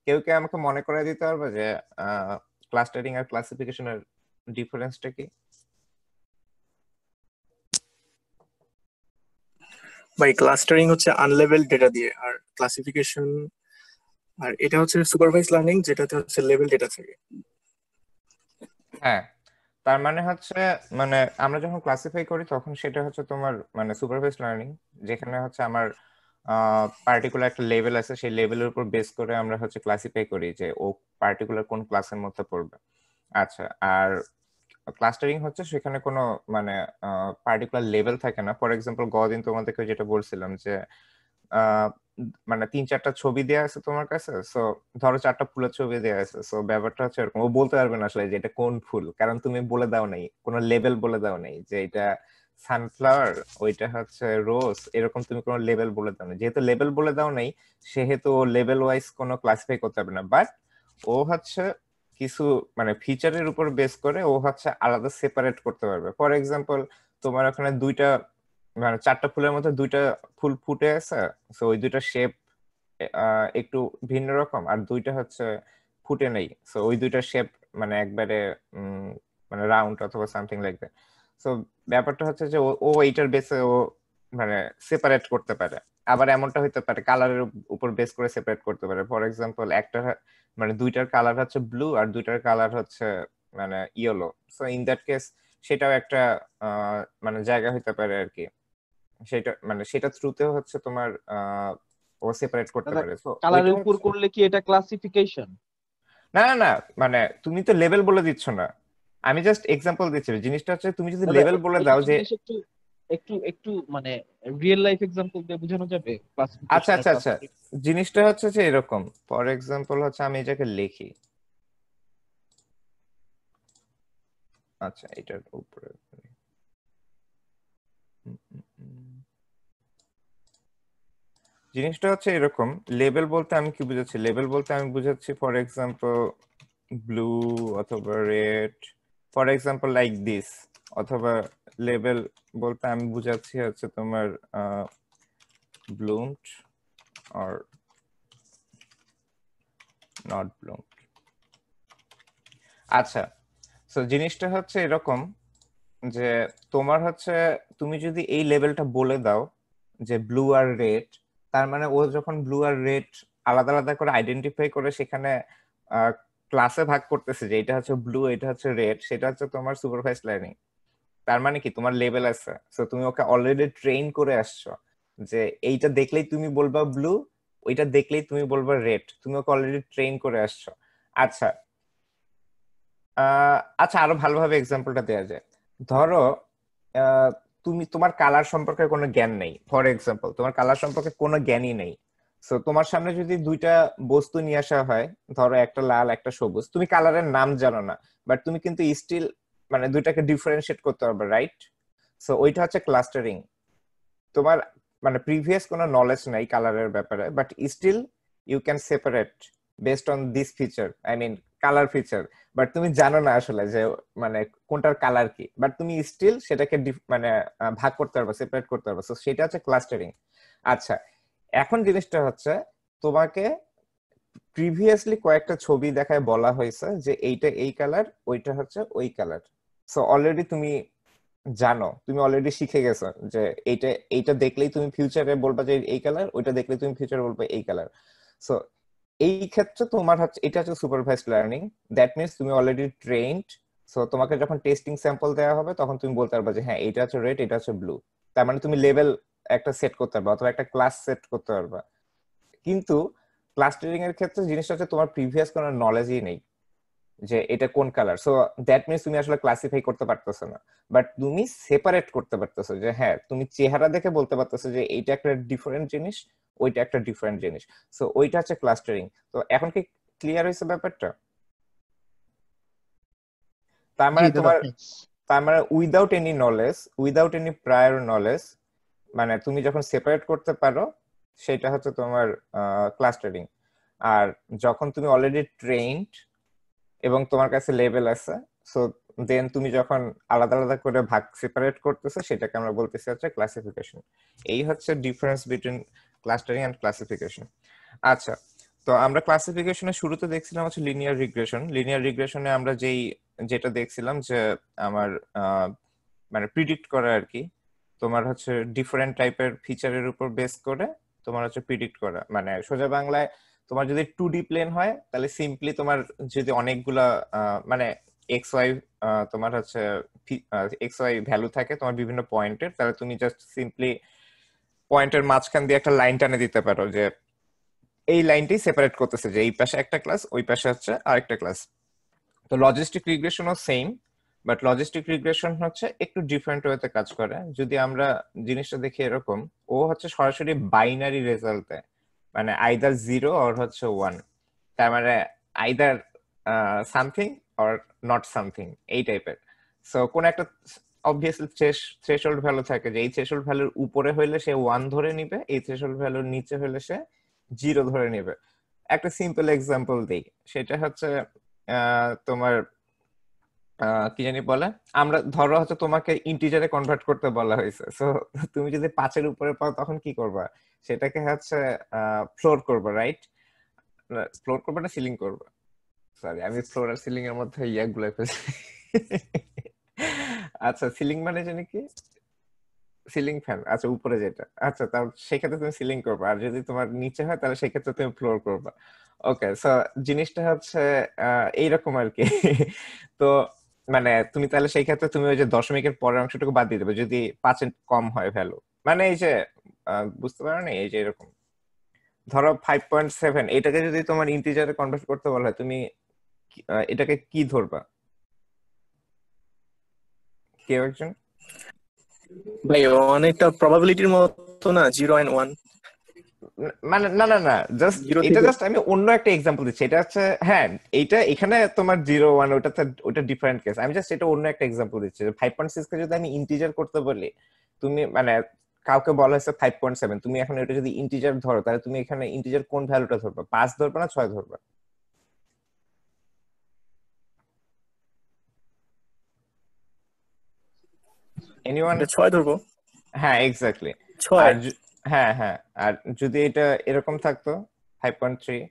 কেউ কে আমাকে মনে করে দিতে পারবে যে ক্লাস্টারিং আর ক্লাসিফিকেশনের ডিফারেন্সটা কি? ভাই ক্লাস্টারিং হচ্ছে আনলেভেল ডেটা দিয়ে, আর ক্লাসিফিকেশন আর এটা হচ্ছে সুপারভাইজ লার্নিং, যেটাতে হচ্ছে লেভেল ডেটা থাকে। হ্যাঁ, তার মানে হচ্ছে মানে আমরা যখন ক্লাসিফাই করি তখন সেটা হচ্ছে তোমার মানে সুপারভাইজ লার্নিং, যেখানে হচ্ছে আমার পার্টিকুলার একটা লেভেল আছে, সেই লেভেলের উপর বেস করে আমরা হচ্ছে ক্লাসিফাই করি যে ও পার্টিকুলার কোন ক্লাসের মধ্যে পড়বে। আচ্ছা, আর ক্লাস্টারিং হচ্ছে সেখানে কোনো মানে পার্টিকুলার লেভেল থাকে না। ফর এক্সাম্পল গদিন তোমাদেরকে যেটা বলছিলাম যে আহ, মানে 3-4টা ছবি দেওয়া আছে তোমার কাছে, সো ধরো 4টা ফুলের ছবি দেওয়া আছে, সো ব্যাপারটা হচ্ছে এরকম, ও বলতে পারবে না আসলে যে এটা কোন ফুল, কারণ তুমি বলে দাও নাই, কোনো লেভেল বলে দাও নাই যে এটা সানফ্লাওয়ার, ওইটা হচ্ছে রোজ, এরকম তুমি কোনো লেভেল বলে দাও নাই। যেহেতু লেভেল বলে দাও নাই, সেহেতু লেভেল ওয়াইজ কোনো ক্লাসিফাই করতে পারবে না। বাট ও হচ্ছে কিছু মানে ফিচারের উপর বেস করে ও হচ্ছে আলাদা সেপারেট করতে পারবে। ফর এক্সাম্পল তোমার ওখানে দুইটা মানে 4টা ফুলের মধ্যে 2টা ফুল ফুটে আছে, তো ওই 2টা শেপ একটু ভিন্ন রকম, আর 2টা হচ্ছে ফুটে নেই, তো ওই 2টা শেপ মানে একবারে মানে রাউন্ড অথবা সামথিং লাইক দ্যাট। তো ব্যাপারটা হচ্ছে যে ও এইটার বেসে ও মানে সেপারেট করতে পারে। আবার এমনটা হইতে পারে কালারের উপর বেস করে সেপারেট করতে পারে। ফর এক্সাম্পল একটা মানে 2টার কালার হচ্ছে ব্লু আর 2টার কালার হচ্ছে মানে yellow, so in that case সেটাও একটা মানে জায়গা হইতে পারে আর কি। সেটা মানে সেটা থ্রুতেও হচ্ছে তোমার ও সেপারেট করতে দাদা, পারে। তো ওইটা কালারের উপর হচ্ছে করলে কি এটা ক্লাসিফিকেশন? না না না, মানে তুমি তো লেভেল বলে দিচ্ছ না, আমি জাস্ট এক্সাম্পল দিচ্ছি। জিনিসটা হচ্ছে তুমি যদি দাদা, লেভেল বলে দাও এইসব যে জিনিস একটু একটু একটু মানে রিয়েল লাইফ এক্সাম্পল দিয়ে বোঝানো যাবে আচ্ছা ক্লাসিফিকেশন আর আচ্ছা আচ্ছা, ক্লাসিফিকেশন? জিনিসটা হচ্ছে যে এরকম। ফর এক্সাম্পল হচ্ছে আমি এটাকে লিখি, আচ্ছা এটার উপরে উম, উম, উম। জিনিসটা হচ্ছে এরকম, লেভেল বলতে আমি কি বুঝাচ্ছি, লেভেল বলতে আমি বুঝাচ্ছি ফর এক্সাম্পল ব্লু অথবা red, for example like this. অথবা লেভেল বলতে আমি বুঝাচ্ছি হচ্ছে তোমার bloomed or not bloomed। আচ্ছা, সো জিনিসটা হচ্ছে এরকম যে তোমার হচ্ছে তুমি যদি এই লেভেলটা বলে দাও যে ব্লু আর রেড, তার মানে ও যখন ব্লু আর রেড আলাদা আলাদা করে আইডেন্টিফাই করে সেখানে ক্লাসে ভাগ করতেছে যে এটা হচ্ছে ব্লু এটা হচ্ছে রেড, সেটা হচ্ছে তোমার সুপারভাইজ লার্নিং। তার মানে কি তোমার লেভেল আছে, সো তুমি ওকে অলরেডি ট্রেন করে আসছো যে এইটা দেখলেই তুমি বলবা ব্লু, ওইটা দেখলেই তুমি বলবা রেড, তুমি ওকে অলরেডি ট্রেন করে আসছো। আচ্ছা আচ্ছা, আরো ভালোভাবে এক্সাম্পলটা দেওয়া যায়। ধরো আহ, তুমি তোমার কালার সম্পর্কে কোনো জ্ঞান নেই, ফর এক্সাম্পল তোমার কালার সম্পর্কে কোনো জ্ঞানই নেই। সো তোমার সামনে যদি দুইটা বস্তু নিয়ে আসা হয়, ধরো একটা লাল একটা সবুজ, তুমি কালারের নাম জানো না, বাট তুমি কিন্তু স্টিল মানে দুইটাকে ডিফারেন্সিয়েট করতে পারবে, রাইট? সো ওইটা হচ্ছে ক্লাস্টারিং। তোমার মানে প্রিভিয়াস কোনো নলেজ নাই কালারের ব্যাপারে, but still you can separate based on this feature, I mean colour feature. But তুমি জানো না আসলে যে মানে কোনটার কালার কি, বাট তুমি স্টিল সেটাকে মানে ভাগ করতে পারবে, সেপারেট করতে পারবে। তো সেটা হচ্ছে ক্লাস্টারিং। আচ্ছা, এখন জিনিসটা হচ্ছে তোমাকে প্রিভিয়াসলি কয়েকটা ছবি দেখায় বলা হয়েছে যে এইটা এই কালার, ওইটা হচ্ছে ওই কালার। সো অলরেডি তুমি জানো, তুমি অলরেডি শিখে গেছো যে এইটা এইটা দেখলেই তুমি ফিউচারে বলবা যে এই কালার, ওইটা দেখলেই তুমি ফিউচারে বলবা এই কালার। সো এই ক্ষেত্রে তোমার হচ্ছে এটা হচ্ছে সুপারভাইজড লার্নিং। দ্যাট মিনস তুমি অলরেডি ট্রেনড। সো তোমাকে যখন টেস্টিং স্যাম্পল দেওয়া হবে তখন তুমি বলতে পারবা যে হ্যাঁ এটা হচ্ছে রেড এটা হচ্ছে ব্লু। তার মানে তুমি লেভেল একটা সেট করতে পারবা অথবা একটা ক্লাস সেট করতে পারবা। কিন্তু ক্লাস্টারিং এর ক্ষেত্রে জিনিসটা হচ্ছে তোমার প্রিভিয়াস কোনো নলেজই নেই যে এটা কোন কালার, সো দ্যাট মিনস তুমি আসলে ক্লাসিফাই করতে পারতেছো না। বাট তুমি সেপারেট করতে পারতেছো যে হ্যাঁ তুমি চেহারা দেখে বলতে পারতেছো যে এইটা একটা ডিফারেন্ট জিনিস, ওইটা একটা ডিফারেন্ট জিনিস। সো ওইটা হচ্ছে ক্লাস্টারিং। তো এখন কি ক্লিয়ার হয়েছে ব্যাপারটা? তার জি মানে দাদা, তোমার thanks. তার মানে without any knowledge, without any prior knowledge, মানে তুমি যখন সেপারেট করতে পারো সেটা হচ্ছে তোমার ক্লাস্টারিং। আর যখন তুমি অলরেডি ট্রেনড এবং তোমার কাছে লেভেল আছে, সো দেন তুমি যখন আলাদা আলাদা করে ভাগ সেপারেট করতেছো সেটাকে আমরা বলতেছি হচ্ছে ক্লাসিফিকেশন। এই হচ্ছে difference between clustering and classification. আচ্ছা, তো আমরা ক্লাসিফিকেশনের শুরুতে দেখছিলাম হচ্ছে লিনিয়ার রিগ্রেশন। লিনিয়ার রিগ্রেশনে আমরা যেটা দেখছিলাম যে আমার মানে প্রিডিক্ট করা আর কি, তোমার হচ্ছে ডিফারেন্ট টাইপের ফিচারের উপর বেস করে তোমার হচ্ছে প্রিডিক্ট করা। মানে সোজা বাংলায় তোমার যদি 2D প্লেন হয় তাহলে সিম্পলি তোমার যদি অনেকগুলা মানে এক্স ওয়াই তোমার হচ্ছে এক্স ওয়াই ভ্যালু থাকে তোমার বিভিন্ন পয়েন্টের, তাহলে তুমি জাস্ট সিম্পলি পয়েন্টের মাঝখান দিয়ে একটা লাইন টানে দিতে পারো যে এই লাইনটি সেপারেট করতেছে যে এই পাশে একটা ক্লাস, ওই পাশে হচ্ছে আরেকটা ক্লাস। তো লজিস্টিক রিগ্রেশনও সেম, বাট লজিস্টিক রিগ্রেশন হচ্ছে একটু ডিফারেন্ট ওয়েতে কাজ করে। যদি আমরা জিনিসটা দেখি এরকম, ও হচ্ছে সরাসরি বাইনারি রেজাল্ট দেয়, মানে আইদার 0 অর হচ্ছে 1, তার মানে either something or not something এই টাইপের। সো কোন একটা অবভিয়াসলি থ্রেশহোল্ড ভ্যালু থাকে যে এই থ্রেশহোল্ড ভ্যালুর উপরে হইলে সে 1 ধরে নিবে, এই থ্রেশহোল্ড ভ্যালুর নিচে হইলে সে 0 ধরে নিবে। একটা সিম্পল এক্সাম্পল দিই, সেটা হচ্ছে তোমার কি জানি বলে, আমরা ধরো হচ্ছে তোমাকে ইন্টিজারে কনভার্ট করতে বলা হয়েছে, সো তুমি যদি 5-এর উপরে পাও তখন কি করবা? সেটাকে হচ্ছে ফ্লোর করবা, রাইট? ফ্লোর করবা না সিলিং করবা? সরি, আমি ফ্লোর আর সিলিং এর মধ্যে ইয়াগুলো ফেলছি। আচ্ছা, সিলিং মানে জানি কি, সিলিং ফ্যান, আচ্ছা উপরে যেটা, আচ্ছা তার সেক্ষেত্রে তুমি সিলিং করবা, আর যদি তোমার নিচে হয় তাহলে সেক্ষেত্রে তুমি ফ্লোর করবা। ওকে, সো জিনিসটা হচ্ছে এইরকম আর কি। তো মানে তুমি তাহলে সেই ক্ষেত্রে তুমি ওই যে দশমিকের পরের অংশটুকু বাদ দিয়ে দেবে যদি 5 কম হয় ভ্যালু, মানে এই যে বুঝতে পারো না, এই যে এরকম ধরো 5.7, এটাকে যদি তোমার ইন্টিজারে কনভার্ট করতে বলা হয় তুমি এটাকে কি ধরবা? কেউ একজন? ভাই অনেকটা প্রবাবিলিটির মতো না, 0 and 1। মানে না না না, জাস্ট 0 এটা থেকে জাস্ট আমি অন্য একটা এক্সাম্পল দিচ্ছি। এটা হচ্ছে হ্যাঁ, এইটা এখানে তোমার 0 1 ওটা ডিফারেন্ট কেস, আমি জাস্ট এটা অন্য একটা এক্সাম্পল দিচ্ছি। 5.6 কে যদি আমি ইন্টিজার করতে বলি, তুমি মানে কাউকে বলা হয়েছে 5.7, তুমি এখন এটা যদি ইন্টিজার ধরো তাহলে তুমি এখানে ইন্টিজার কোন ভ্যালুটা ধরবা? 5 ধরবা না 6 ধরবা? এনিওয়ান? এটা 6 ধরবো। হ্যাঁ এক্স্যাক্টলি। 6। আর হ্যাঁ হ্যাঁ, আর যদি এটা এরকম থাকতো 5.3?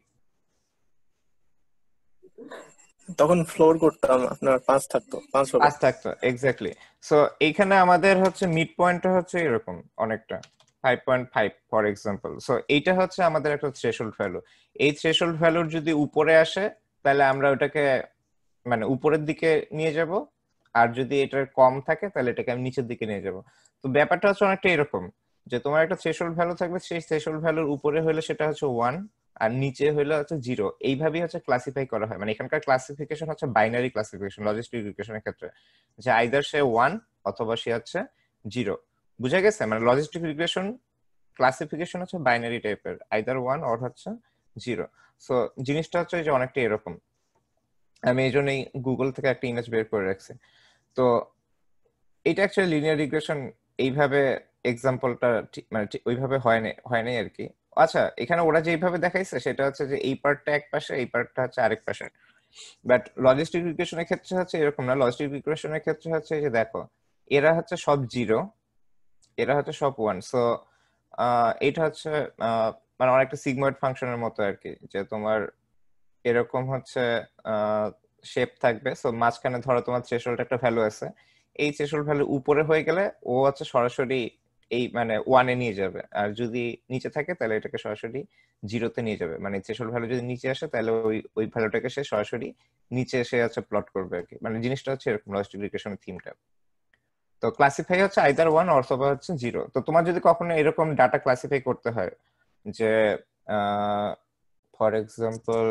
তখন ফ্লোর করতাম, আপনার 5 থাকতো, 5 হবে। 5 থাকতো, এক্স্যাক্টলি। সো এইখানে আমাদের হচ্ছে মিড পয়েন্টটা হচ্ছে এরকম অনেকটা 5.5 ফর এক্সাম্পল। সো এইটা হচ্ছে আমাদের একটা থ্রেশহোল্ড ভ্যালু। এই থ্রেশহোল্ড ভ্যালুর যদি উপরে আসে তাহলে আমরা ওটাকে মানে উপরের দিকে নিয়ে যাব, আর যদি এটার কম থাকে তাহলে এটাকে আমি নিচের দিকে নিয়ে যাব। তো ব্যাপারটা হচ্ছে অনেকটা এরকম যে তোমার একটা থ্রেশহোল্ড ভ্যালু থাকবে, সেই থ্রেশহোল্ড ভ্যালুর উপরে হলে সেটা হচ্ছে 1, আর নিচে হইলে হচ্ছে 0। এইভাবেই হচ্ছে ক্লাসিফাই করা হয়। মানে এখানকার ক্লাসিফিকেশন হচ্ছে বাইনারি ক্লাসিফিকেশন লজিস্টিক রিগ্রেশনের ক্ষেত্রে, যে আইদার সে 1 অথবা সে হচ্ছে 0। বুঝা গেছে? মানে লজিস্টিক রিগ্রেশন ক্লাসিফিকেশন হচ্ছে বাইনারি টাইপের, আইদার 1 অর হচ্ছে 0। সো জিনিসটা হচ্ছে যে অনেকটা এরকম। আমি এই জন্যই গুগল থেকে একটা ইমেজ বের করে রাখছি। তো এটা অ্যাকচুয়ালি লিনিয়ার রিগ্রেশন এইভাবে এক্সাম্পলটা মানে ওইভাবে হয় নাই আর কি। আচ্ছা, এখানে ওরা যেইভাবে দেখাইছে সেটা হচ্ছে যে এই পার্টটা এক পাশে, এই পার্টটা হচ্ছে আরেক পাশে। বাট লজিস্টিক রিগ্রেশনের ক্ষেত্রে হচ্ছে এরকম না। লজিস্টিক রিগ্রেশনের ক্ষেত্রে হচ্ছে যে দেখো, এরা হচ্ছে সব 0, এরা হচ্ছে সব 1। সো এটা হচ্ছে মানে অনেকটা সিগময়েড ফাংশনের মতো আর কি, যে তোমার এরকম হচ্ছে শেপ থাকবে। সো মাঝখানে ধরো তোমার থ্রেশহোল্ড একটা ভ্যালু আছে, এই থ্রেশহোল্ড ভ্যালু উপরে হয়ে গেলে ও হচ্ছে সরাসরি এই মানে 1 এ নিয়ে যাবে, আর যদি নিচে থাকে তাহলে এটাকে সরাসরি 0 তে নিয়ে যাবে। মানে থ্রেশহোল্ড ভ্যালু যদি নিচে আসে তাহলে ওই ওই ভ্যালুটাকে সে সরাসরি নিচে এসে হচ্ছে প্লট করবে আর কি। মানে জিনিসটা হচ্ছে এরকম লজিস্টিক রিগ্রেশনের থিমটা। তো ক্লাসিফাই হচ্ছে আইদার 1 অথবা হচ্ছে 0। তো তোমার যদি কখনো এরকম ডাটা ক্লাসিফাই করতে হয় যে ফর এক্সাম্পল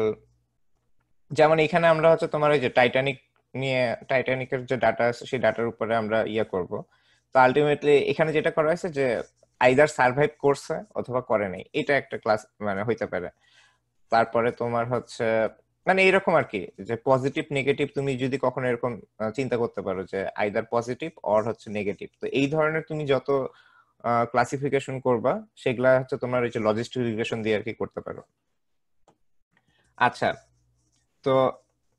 যেমন এখানে আমরা হচ্ছে তোমার ওই যে টাইটানিক নিয়ে, টাইটানিকের যে ডাটা আছে সেই ডাটার উপরে আমরা ইয়ে করব। তো আলটিমেটলি এখানে যেটা করা হয়েছে যে আইদার সার্ভাইভ করছে অথবা করে নাই, এটা একটা ক্লাস মানে হইতে পারে। তারপরে তোমার হচ্ছে মানে এরকম আর কি, যে পজিটিভ নেগেটিভ তুমি যদি কখনো এরকম চিন্তা করতে পারো যে আইদার পজিটিভ অর হচ্ছে নেগেটিভ। তো এই ধরনের তুমি যত ক্লাসিফিকেশন করবা সেগুলা হচ্ছে তোমার ওই যে লজিস্টিক রিগ্রেশন দিয়ে আর কি করতে পারো। আচ্ছা, তো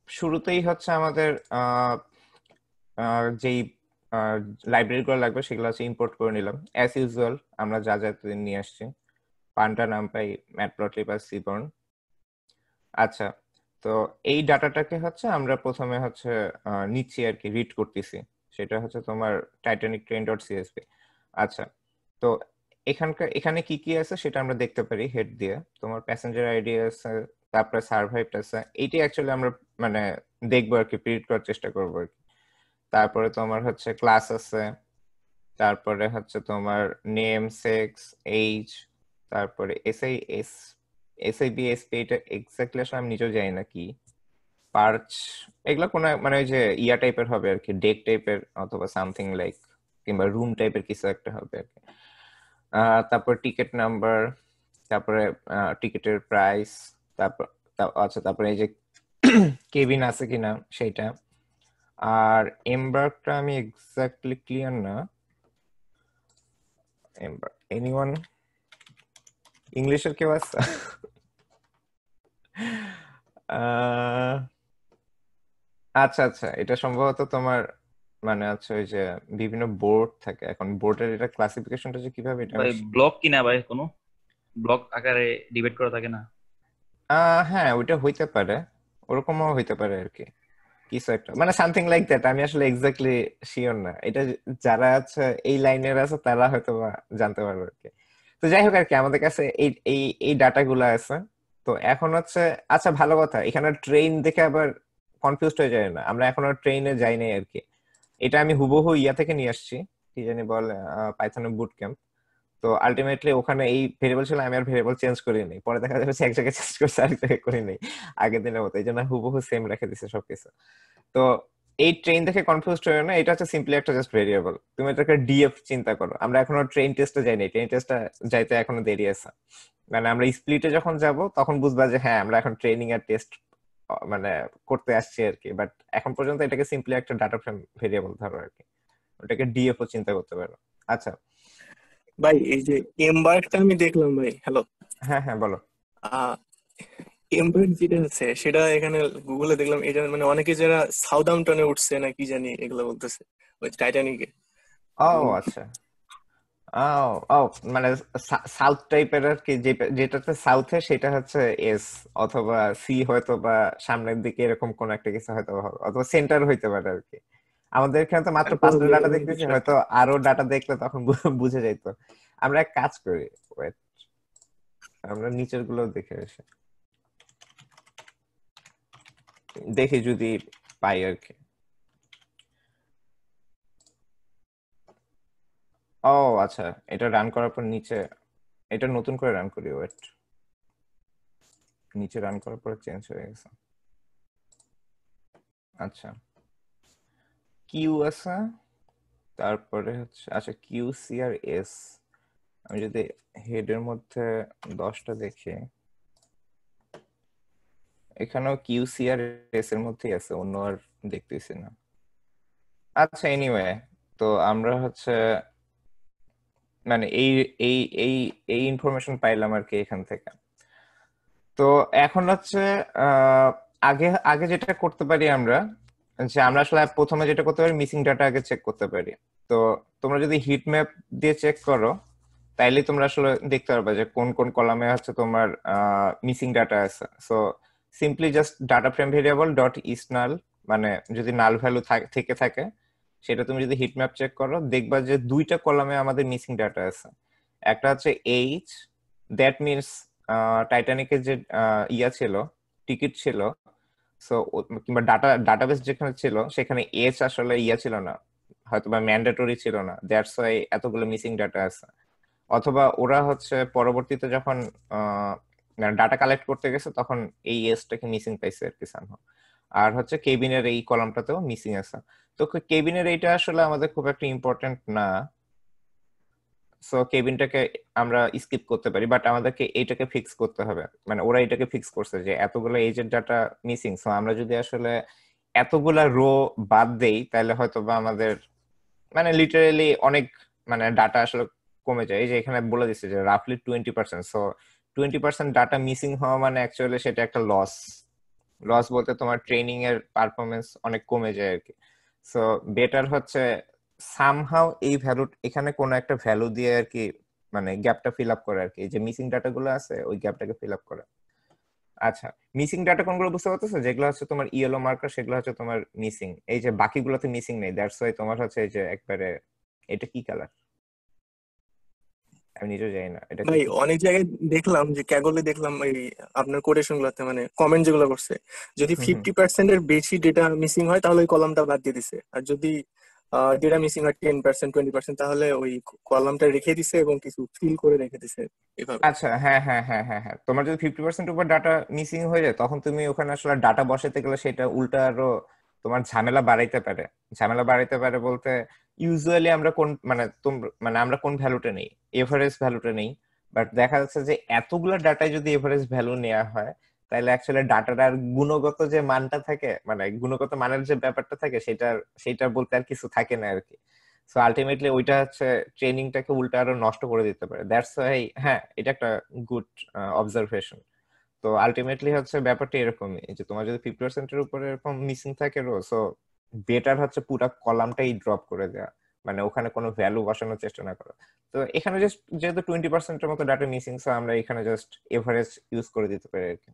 শুরুতেই হচ্ছে আমাদের যেই লাইব্রেরি গুলো লাগবে সেগুলো হচ্ছে ইম্পোর্ট করে নিলাম অ্যাজ ইউজুয়াল। আমরা যা যা নিয়ে আসছি, পান্ডা, নামপাই, ম্যাটপ্লটলিব আর সিবর্ন। আচ্ছা, তো এই ডাটাটাকে হচ্ছে আমরা প্রথমে হচ্ছে নিচ্ছি আর কি, রিড করতেছি। সেটা হচ্ছে তোমার টাইটানিক ট্রেন ডট সিএসভি। আচ্ছা, তো এখানে কি কি আছে সেটা আমরা দেখতে পারি হেড দিয়ে। তোমার প্যাসেঞ্জার আইডি আছে, তারপরে সার্ভাইভড আছে, এইটি অ্যাকচুয়ালি আমরা মানে দেখবো আর কি, প্রিডিক্ট করার চেষ্টা করবো আর কি। তারপরে তোমার হচ্ছে ক্লাস আছে, তারপরে হচ্ছে তোমার নেম, সেক্স, এইজ, তারপরে এসআইবি এসপি, এটা এক্স্যাক্টলি আসলে আমি নিজেও জানি না কি। পার্চ, এগুলো কোনো মানে ওই যে ইয়া টাইপের হবে আর কি, ডেক টাইপের অথবা সামথিং লাইক, কিংবা রুম টাইপের কিছু একটা হবে আর কি। তারপর টিকিট নাম্বার, তারপরে টিকিটের প্রাইস, তারপর আচ্ছা, তারপরে এই যে কেবিন আছে কিনা সেইটা। আর এমবার্কটা আমি এক্স্যাক্টলি ক্লিয়ার না। এমবার্ক, এনিওয়ান ইংলিশের কেউ আছে? আহ, আচ্ছা আচ্ছা, এটা সম্ভবত তোমার মানে আছে ওই যে বিভিন্ন বোর্ড থাকে, এখন বোর্ডের এটা ক্লাসিফিকেশনটা যে কিভাবে এটা ভাই ব্লক কিনা ভাই, কোনো ব্লক আকারে ডিবেট করা থাকে না? হ্যাঁ, ওইটা হইতে পারে, ওরকমও হইতে পারে আর কি, কিছু একটা মানে সামথিং লাইক দ্যাট। আমি আসলে এক্স্যাক্টলি শিওর না, এটা যারা আছে এই লাইনের আছে তারা হয়তো বা জানতে পারবে আর কি। তো যাই হোক আর কি, আমাদের কাছে এই এই এই ডাটা গুলো আছে। তো এখন হচ্ছে, আচ্ছা ভালো কথা, এখানে ট্রেন দেখে আবার কনফিউজড হয়ে যায় না, আমরা এখনো ট্রেনে যাই নাই আর কি। এটা আমি হুবহু ইয়া থেকে নিয়ে আসছি, কি জানি বল, পাইথনের বুট ক্যাম্প। তো আলটিমেটলি ওখানে এই ভেরিয়েবল ছিল, আমি আর ভেরিয়েবল চেঞ্জ করি নাই, পরে দেখা যাচ্ছে এক জায়গায় চেঞ্জ করছে আরেক জায়গায় করি নাই আগের দিনের মতো, এই জন্য হুবহু সেম রেখে দিছে সবকিছু। তো এই ট্রেন দেখে কনফিউজ হয়ে না, এটা হচ্ছে সিম্পলি একটা জাস্ট ভেরিয়েবল। তুমি এটাকে ডিএফ চিন্তা করো, আমরা এখনো ট্রেন টেস্টে যাইনি, ট্রেন টেস্টটা যাইতে এখনো দেরি আছে। মানে আমরা স্প্লিটে যখন যাব তখন বুঝবা যে হ্যাঁ আমরা এখন ট্রেনিং আর টেস্ট মানে করতে আসছি আর কি। বাট এখন পর্যন্ত এটাকে সিম্পলি একটা ডাটা ফ্রেম ভেরিয়েবল ধরো আর কি, ওটাকে ডিএফ ও চিন্তা করতে পারো। আচ্ছা, ভাই এই যে এমবার্কটা আমি দেখলাম ভাই, হ্যালো। হ্যাঁ হ্যাঁ বলো। এমবার্ক যেটা আছে সেটা এখানে গুগলে দেখলাম, এটা মানে অনেকে যারা সাউদাম্পটনে উঠছে না কি জানি এগুলো বলতেছে, ওই টাইটানিকে। ও আচ্ছা, ও ও মানে সাউথ টাইপের আর কি, যেটাতে সাউথে সেটা হচ্ছে এস, অথবা সি হয়তো বা সামনের দিকে এরকম কোন একটা কিছু হয়তো হবে, অথবা সেন্টার হইতে পারে আর কি। আমাদের এখানে তো মাত্র তারপর 5টা ডাটা এরকম দেখতেছি, কিছু হয়তো একটা। আরো ডাটা দেখলে তখন বুঝে যাইতো। আমরা এক কাজ করি, wait, আমরা নিচের গুলো দেখে আসি, দেখি যদি পাই আর কি। ও আচ্ছা, এটা রান করার পর নিচে, এটা নতুন করে রান করি, ওয়েট, নিচে রান করার পর চেঞ্জ হয়ে গেছে। আচ্ছা, কিউ আছে, তারপরে হচ্ছে আচ্ছা কিউ সি আর এস। আমি যদি হেডের মধ্যে 10টা দেখি, এখানেও কিউ সি আর এস এর মধ্যেই আছে, অন্য আর দেখতেছি না। আচ্ছা এনিওয়ে, তো আমরা হচ্ছে মানে এই এই এই এই ইনফরমেশন পাইলাম আর কি এখান থেকে। তো এখন হচ্ছে আহ, আগে আগে যেটা করতে পারি আমরা, যে আমরা আসলে প্রথমে যেটা করতে পারি, মিসিং ডাটা আগে চেক করতে পারি। তো তোমরা যদি হিট ম্যাপ দিয়ে চেক করো, তাইলে তোমরা আসলে দেখতে পারবে যে কোন কোন কলামে হচ্ছে তোমার মিসিং ডাটা আছে। So simply just data frame variable dot is null, মানে যদি নাল ভ্যালু থেকে থাকে, সেটা তুমি যদি হিট ম্যাপ চেক করো দেখবা যে দুইটা কলামে আমাদের মিসিং ডাটা আছে। একটা হচ্ছে এইচ, দ্যাট মিনস টাইটানিকের যে ইয়া ছিল, টিকিট ছিল। সো কিংবা ডাটাবেস যেখানে ছিল সেখানে এইচ আসলে ইয়া ছিল না, হয়তো বা ম্যান্ডেটরি ছিল না, দ্যাটস ওয়াই এতগুলো মিসিং ডাটা আছে। অথবা ওরা হচ্ছে পরবর্তীতে যখন ডাটা কালেক্ট করতে গেছে তখন এই এসটাকে মিসিং পাইছে আর কি সামহাউ। আর হচ্ছে কেবিনের এই কলামটাতেও মিসিং আছে। তো কেবিনের এইটা আসলে আমাদের খুব একটা ইম্পর্টেন্ট না, সো কেবিনটাকে আমরা স্কিপ করতে পারি, বাট আমাদেরকে এইটাকে ফিক্স করতে হবে। মানে ওরা এটাকে ফিক্স করছে যে এতগুলো এজের ডাটা মিসিং, সো আমরা যদি আসলে এতগুলা রো বাদ দেই তাহলে হয়তো বা আমাদের মানে লিটারেলি অনেক মানে ডাটা আসলে কমে যায়। এই যে এখানে বলে দিচ্ছে যে রাফলি 20%, সো 20% ডাটা মিসিং হওয়া মানে অ্যাকচুয়ালি সেটা একটা লস। লস বলতে তোমার ট্রেনিং এর পারফরমেন্স অনেক কমে যায় আর কি। সো বেটার হচ্ছে সামহাউ এই ভ্যালু, এখানে কোনো একটা ভ্যালু দিয়ে আর কি, মানে গ্যাপটা ফিল আপ করে আর কি, এই যে মিসিং ডাটা গুলো আছে ওই গ্যাপটাকে ফিল আপ করে। আচ্ছা, মিসিং ডাটা কোনগুলো বুঝতে পারতেছো? যেগুলো হচ্ছে তোমার ইয়েলো মার্কার, সেগুলো হচ্ছে তোমার মিসিং। এই যে বাকিগুলোতে মিসিং নেই, দ্যাটস ওয়াই তোমার হচ্ছে এই যে একবারে, এটা কি কালার আমি নিজেও জানি না এটা কি। ভাই অনেক জায়গায় দেখলাম যে ক্যাগলে দেখলাম এই আপনার কোটেশন গুলোতে মানে কমেন্ট যেগুলো করছে, যদি হুম হুম। 50% এর বেশি ডেটা মিসিং হয় তাহলে ওই কলামটা বাদ দিয়ে দিছে, আর যদি ডেটা মিসিং হয় 10% 20% তাহলে ওই কলামটা রেখে দিছে এবং কিছু ফিল করে রেখে দিছে এভাবে। আচ্ছা, হ্যাঁ হ্যাঁ হ্যাঁ হ্যাঁ হ্যাঁ, তোমার যদি 50% উপর ডাটা মিসিং হয়ে যায়, তখন তুমি ওখানে আসলে ডাটা বসাতে গেলে সেটা উল্টা আরো তোমার ঝামেলা বাড়াইতে পারে। ঝামেলা বাড়াইতে পারে বলতে, ইউজুয়ালি আমরা কোন মানে মানে আমরা কোন ভ্যালুটা নেই, এভারেজ ভ্যালুটা নেই। বাট দেখা যাচ্ছে যে এতগুলো ডাটায় যদি এভারেজ ভ্যালু নেওয়া হয়, তাহলে অ্যাকচুয়ালি ডাটাটার গুণগত যে মানটা থাকে, মানে গুণগত মানের যে ব্যাপারটা থাকে, সেটা বলতে আর কিছু থাকে না আর কি। সো আলটিমেটলি ওইটা হচ্ছে ট্রেনিংটাকে উল্টা আরো নষ্ট করে দিতে পারে। দ্যাটস ওয়াই, হ্যাঁ, এটা একটা গুড অবজারভেশন। তো আলটিমেটলি হচ্ছে ব্যাপারটা এরকমই, যে তোমার যদি 50% এর উপরে এরকম মিসিং থাকে রো, সো বেটার হচ্ছে পুরো কলামটাই ড্রপ করে দেওয়া, মানে ওখানে কোনো ভ্যালু বসানোর চেষ্টা না করা। তো এখানে জাস্ট যেহেতু 20%-এর মতো ডাটা মিসিং, সো আমরা এখানে জাস্ট এভারেজ ইউজ করে দিতে পারি আর কি,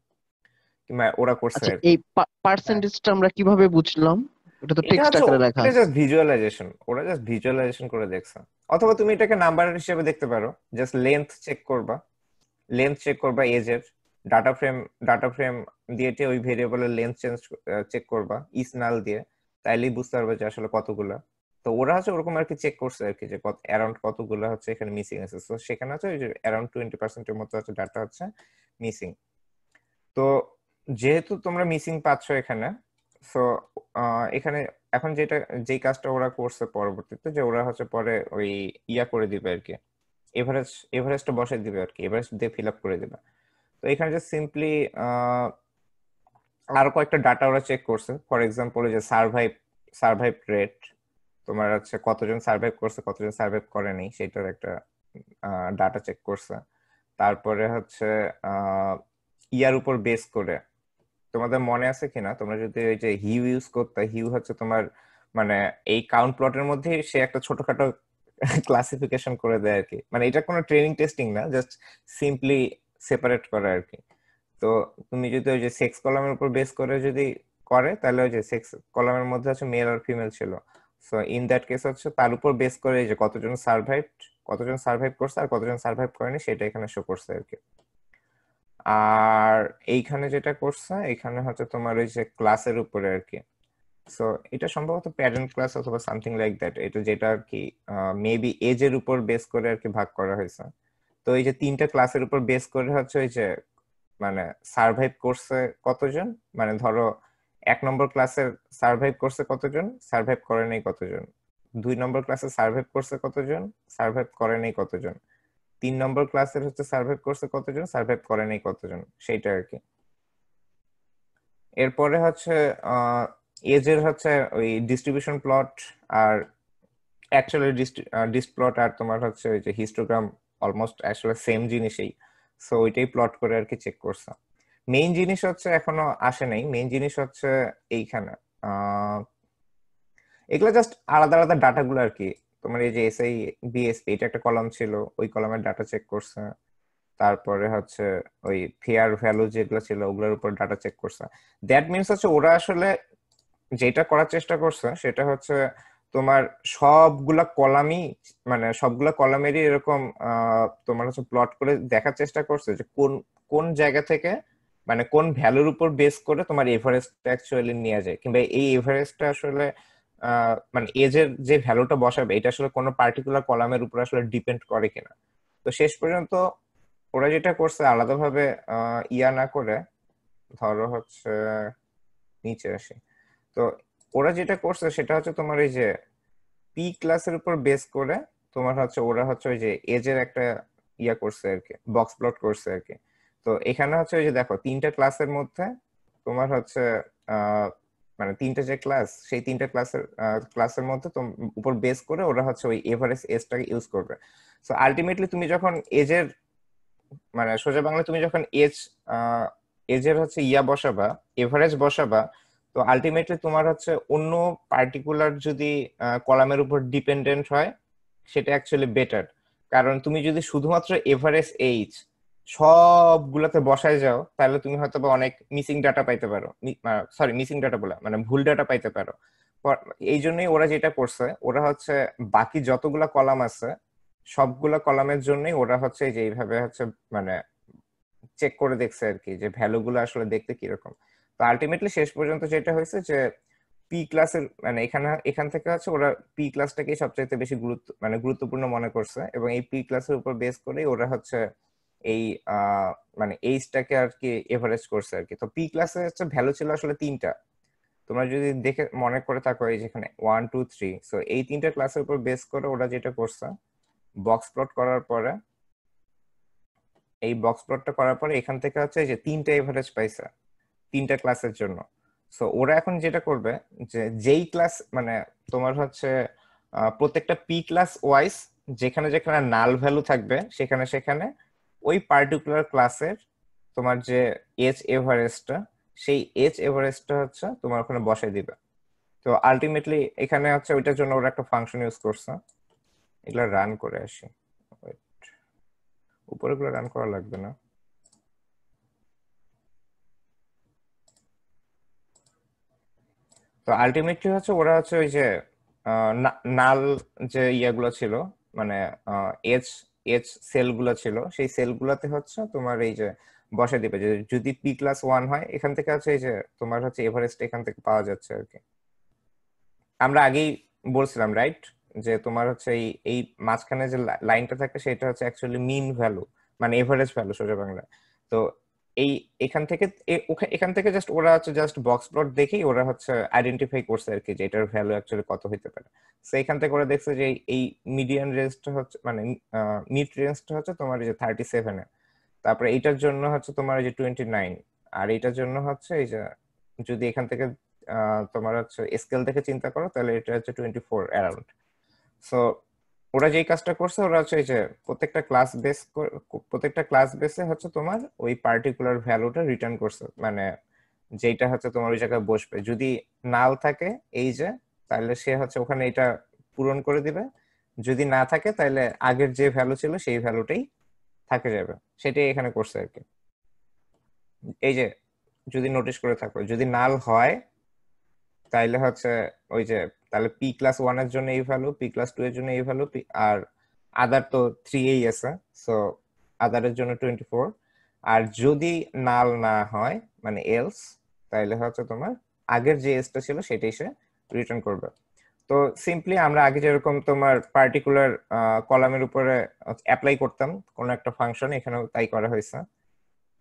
কিংবা ওরা করছে আচ্ছা, আর কি। এই হ্যাঁ, পার্সেন্টেজটা আমরা কিভাবে বুঝলাম? এটা তো এটা টেক্সট হচ্ছে, আকারে লেখা এটা আছে। জাস্ট ভিজুয়ালাইজেশন, ওরা জাস্ট ভিজুয়ালাইজেশন করে দেখছে। অথবা তুমি এটাকে নাম্বার হিসেবে দেখতে পারো, জাস্ট লেন্থ চেক করবা, লেন্থ চেক করবা এজের, ডাটা ফ্রেম দিয়ে ওই ভেরিয়েবলের লেন্থ চেক করবা ইস নাল দিয়ে, তাইলেই বুঝতে পারবে যে আসলে কতগুলা। তো ওরা হচ্ছে ওরকম আর কি চেক করছে আর কি, যে কত অ্যারাউন্ড কতগুলা হচ্ছে এখানে মিসিং আছে। তো সেখানে হচ্ছে ওই যে অ্যারাউন্ড 20%-এর মতো হচ্ছে ডাটা হচ্ছে মিসিং। তো যেহেতু তোমরা মিসিং পাচ্ছ এখানে, সো এখানে এখন যেই কাজটা ওরা করছে পরবর্তীতে, যে ওরা হচ্ছে পরে ওই ইয়া করে দিবে আর কি, এভারেজ এভারেজটা বসাই দিবে আর কি, এভারেজ দিয়ে ফিল আপ করে দিবে। তো এখানে যে সিম্পলি আরো কয়েকটা ডাটা ওরা চেক করছে। ফর এক্সাম্পল, যে সার্ভাইভ রেট, তোমার হচ্ছে কতজন সার্ভাইভ করছে কতজন সার্ভাইভ করেনি, সেটার একটা ডাটা চেক করছে। তারপরে হচ্ছে ইয়ার উপর বেস করে, তোমাদের মনে আছে কিনা, তোমরা যদি ওই যে হিউ ইউজ করতে, হিউ হচ্ছে তোমার মানে এই কাউন্ট প্লটের মধ্যে সে একটা ছোটখাটো ক্লাসিফিকেশন করে দেয় আর কি, মানে এটা কোনো ট্রেনিং টেস্টিং না, জাস্ট সিম্পলি সেপারেট করা আর কি। তো তুমি যদি ওই যে সেক্স কলামের উপর বেস করে যদি করে, তাহলে ওই যে সেক্স কলামের মধ্যে হচ্ছে মেল আর ফিমেল ছিল, সো ইন দ্যাট কেস হচ্ছে তার উপর বেস করে এই যে কতজন সার্ভাইভ করছে আর কতজন সার্ভাইভ করেনি, সেটা এখানে শো করছে আর কি। আর এইখানে যেটা করছে, এখানে হচ্ছে তোমার ওই যে ক্লাসের উপরে আর কি। সো এটা সম্ভবত প্যারেন্ট ক্লাস অথবা সামথিং লাইক দ্যাট, এটা যেটা আর কি মেবি এজের উপর বেস করে আর কি ভাগ করা হয়েছে। তো এই যে তিনটা ক্লাসের উপর বেস করে হচ্ছে ওই যে মানে সার্ভাইভ করছে কতজন, মানে ধরো 1 নম্বর ক্লাসের সার্ভাইভ করছে কতজন, সার্ভাইভ করে নাই কতজন, 2 নম্বর ক্লাসে সার্ভাইভ করছে কতজন, সার্ভাইভ করে নাই কতজন, 3 নম্বর ক্লাসের হচ্ছে সার্ভাইভ করছে কতজন, সার্ভাইভ করে নাই কতজন, সেইটা আর কি। এরপরে হচ্ছে এজের হচ্ছে ওই ডিস্ট্রিবিউশন প্লট, আর অ্যাকচুয়ালি ডিস্ট প্লট আর তোমার হচ্ছে ওই যে হিস্টোগ্রাম অলমোস্ট আসলে সেম জিনিসই, সো ওইটাই প্লট করে আর কি চেক করছে। মেইন জিনিস হচ্ছে এখনো আসে নাই, মেইন জিনিস হচ্ছে এইখানে এগুলো জাস্ট আলাদা আলাদা ডাটা গুলো আর কি। তোমার এই যে এসআই বিএসপি, এটা একটা কলাম ছিল, ওই কলামের ডাটা চেক করছে। তারপরে হচ্ছে ওই ফেয়ার ভ্যালু যেগুলো ছিল ওগুলোর উপর ডাটা চেক করছে। দ্যাট মিনস হচ্ছে ওরা আসলে যেটা করার চেষ্টা করছে সেটা হচ্ছে তোমার সবগুলা কলামই, মানে সবগুলা কলামেরই এরকম তোমার হচ্ছে প্লট করে দেখার চেষ্টা করছে যে কোন কোন জায়গা থেকে, মানে কোন ভ্যালুর উপর বেস করে তোমার এভারেজটা অ্যাকচুয়ালি নেওয়া যায়, কিংবা এই এভারেজটা আসলে মানে এজের যে ভ্যালুটা বসাবে এটা আসলে কোনো পার্টিকুলার কলামের উপর আসলে ডিপেন্ড করে কিনা। তো শেষ পর্যন্ত ওরা যেটা করছে আলাদাভাবে ইয়া না করে, ধরো হচ্ছে নিচে আসি, তো ওরা যেটা করছে সেটা হচ্ছে তোমার এই যে পি ক্লাসের উপর বেস করে তোমার হচ্ছে ওরা হচ্ছে ওই যে এজের একটা ইয়া করছে আর কি, বক্স প্লট করছে আর কি। তো এখানে হচ্ছে ওই যে দেখো তিনটা ক্লাসের মধ্যে তোমার হচ্ছে মানে তিনটা যে ক্লাস, সেই তিনটা ক্লাসের মধ্যে উপর বেস করে ওরা হচ্ছে ওই এভারেজ এজটাকে ইউজ করবে। সো আলটিমেটলি তুমি যখন এজের, মানে সোজা বাংলা তুমি যখন এজের হচ্ছে ইয়া বসাবা, এভারেজ বসাবা, তো আলটিমেটলি তোমার হচ্ছে অন্য পার্টিকুলার যদি কলামের উপর ডিপেন্ডেন্ট হয়, সেটা অ্যাকচুয়ালি বেটার। কারণ তুমি যদি শুধুমাত্র এভারেজ এইজ সবগুলাতে বসায় যাও, তাহলে তুমি হয়তো বা অনেক মিসিং ডাটা পাইতে পারো, সরি মিসিং ডাটা বলে মানে ভুল ডাটা পাইতে পারো। এই জন্যই ওরা যেটা করছে, ওরা হচ্ছে বাকি যতগুলা কলাম আছে সবগুলা কলামের জন্যই ওরা হচ্ছে যে এইভাবে হচ্ছে মানে চেক করে দেখছে আর কি, যে ভ্যালু গুলো আসলে দেখতে কিরকম। তো আলটিমেটলি শেষ পর্যন্ত যেটা হয়েছে যে পি ক্লাসের মানে এখান থেকে হচ্ছে ওরা পি ক্লাসটাকে সবচাইতে বেশি গুরুত্বপূর্ণ মনে করছে, এবং এই পি ক্লাসের উপর বেস করে ওরা হচ্ছে এই মানে এইচটাকে আর কি এভারেজ করছে আর কি। তো পি ক্লাসে হচ্ছে ভ্যালু ছিল আসলে 3টা। তোমরা যদি দেখে মনে করে থাকো এই যেখানে 1 2 3, সো এই 3টা ক্লাসের উপর বেস করে ওরা যেটা করছে, বক্স প্লট করার পরে এই বক্স প্লটটা করার পরে এখান থেকে হচ্ছে যে 3টা এভারেজ পাইছে 3টা ক্লাসের জন্য। সো ওরা এখন যেটা করবে যে যেই ক্লাস মানে তোমার হচ্ছে প্রত্যেকটা পি ক্লাস ওয়াইজ যেখানে যেখানে নাল ভ্যালু থাকবে সেখানে সেখানে ওই পার্টিকুলার ক্লাসের তোমার যে এজ এভারেজটা, সেই এজ এভারেজটা হচ্ছে তোমার ওখানে বসাই দিবে। তো আলটিমেটলি এখানে হচ্ছে ওইটার জন্য ওরা একটা ফাংশন ইউজ করছে। এগুলা রান করে আসি, উপরে গুলো রান করা লাগবে না। তো আলটিমেটলি হচ্ছে ওরা হচ্ছে ওই যে নাল যে ইয়াগুলো ছিল মানে এজ এজ সেল গুলো ছিল, সেই সেল গুলাতে হচ্ছে তোমার এই যে বসে দিবে যে যদি পি ক্লাস 1 হয় এখান থেকে হচ্ছে এই যে তোমার হচ্ছে এভারেস্ট এখান থেকে পাওয়া যাচ্ছে আর কি। আমরা আগেই বলছিলাম রাইট, যে তোমার হচ্ছে এই এই মাঝখানে যে লাইনটা থাকে সেটা হচ্ছে অ্যাকচুয়ালি মিন ভ্যালু মানে এভারেজ ভ্যালু সোজা বাংলা। তো এই এখান থেকে জাস্ট ওরা হচ্ছে জাস্ট বক্স প্লট দেখেই ওরা হচ্ছে আইডেন্টিফাই করছে আর কি যে এটার ভ্যালু অ্যাকচুয়ালি কত হইতে পারে। তো এখান থেকে ওরা দেখছে যে এই মিডিয়ান রেঞ্জটা হচ্ছে মানে মিড রেঞ্জটা হচ্ছে তোমার এই যে 37 এ, তারপরে এইটার জন্য হচ্ছে তোমার এই যে 29, আর এইটার জন্য হচ্ছে এই যে যদি এখান থেকে তোমার হচ্ছে স্কেল দেখে চিন্তা করো তাহলে এটা হচ্ছে 24 অ্যারাউন্ড। সো ওরা যেই কাজটা করছে ওরা হচ্ছে এই যে প্রত্যেকটা ক্লাস বেসে হচ্ছে তোমার ওই পার্টিকুলার ভ্যালুটা রিটার্ন করছে, মানে যেটা হচ্ছে তোমার ওই জায়গায় বসবে। যদি নাল থাকে এই যে তাহলে সে হচ্ছে ওখানে এটা পূরণ করে দিবে, যদি না থাকে তাহলে আগের যে ভ্যালু ছিল সেই ভ্যালুটাই থাকে যাবে, সেটাই এখানে করছে আর কি। এই যে যদি নোটিস করে থাকো যদি নাল হয় তাইলে হচ্ছে ওই যে তাহলে পি ক্লাস 1 এর জন্য এই ভ্যালু, পি ক্লাস 2 এর জন্য এই ভ্যালু, আর আদার তো 3 এই আছে, সো আদারের জন্য 24। আর যদি নাল না হয় মানে এলস, তাইলে হচ্ছে তোমার আগের যে এসটা ছিল সেটাই সে রিটার্ন করবে। তো সিম্পলি আমরা আগে যেরকম তোমার পার্টিকুলার কলামের উপরে অ্যাপ্লাই করতাম কোন একটা ফাংশন, এখানেও তাই করা হয়েছে।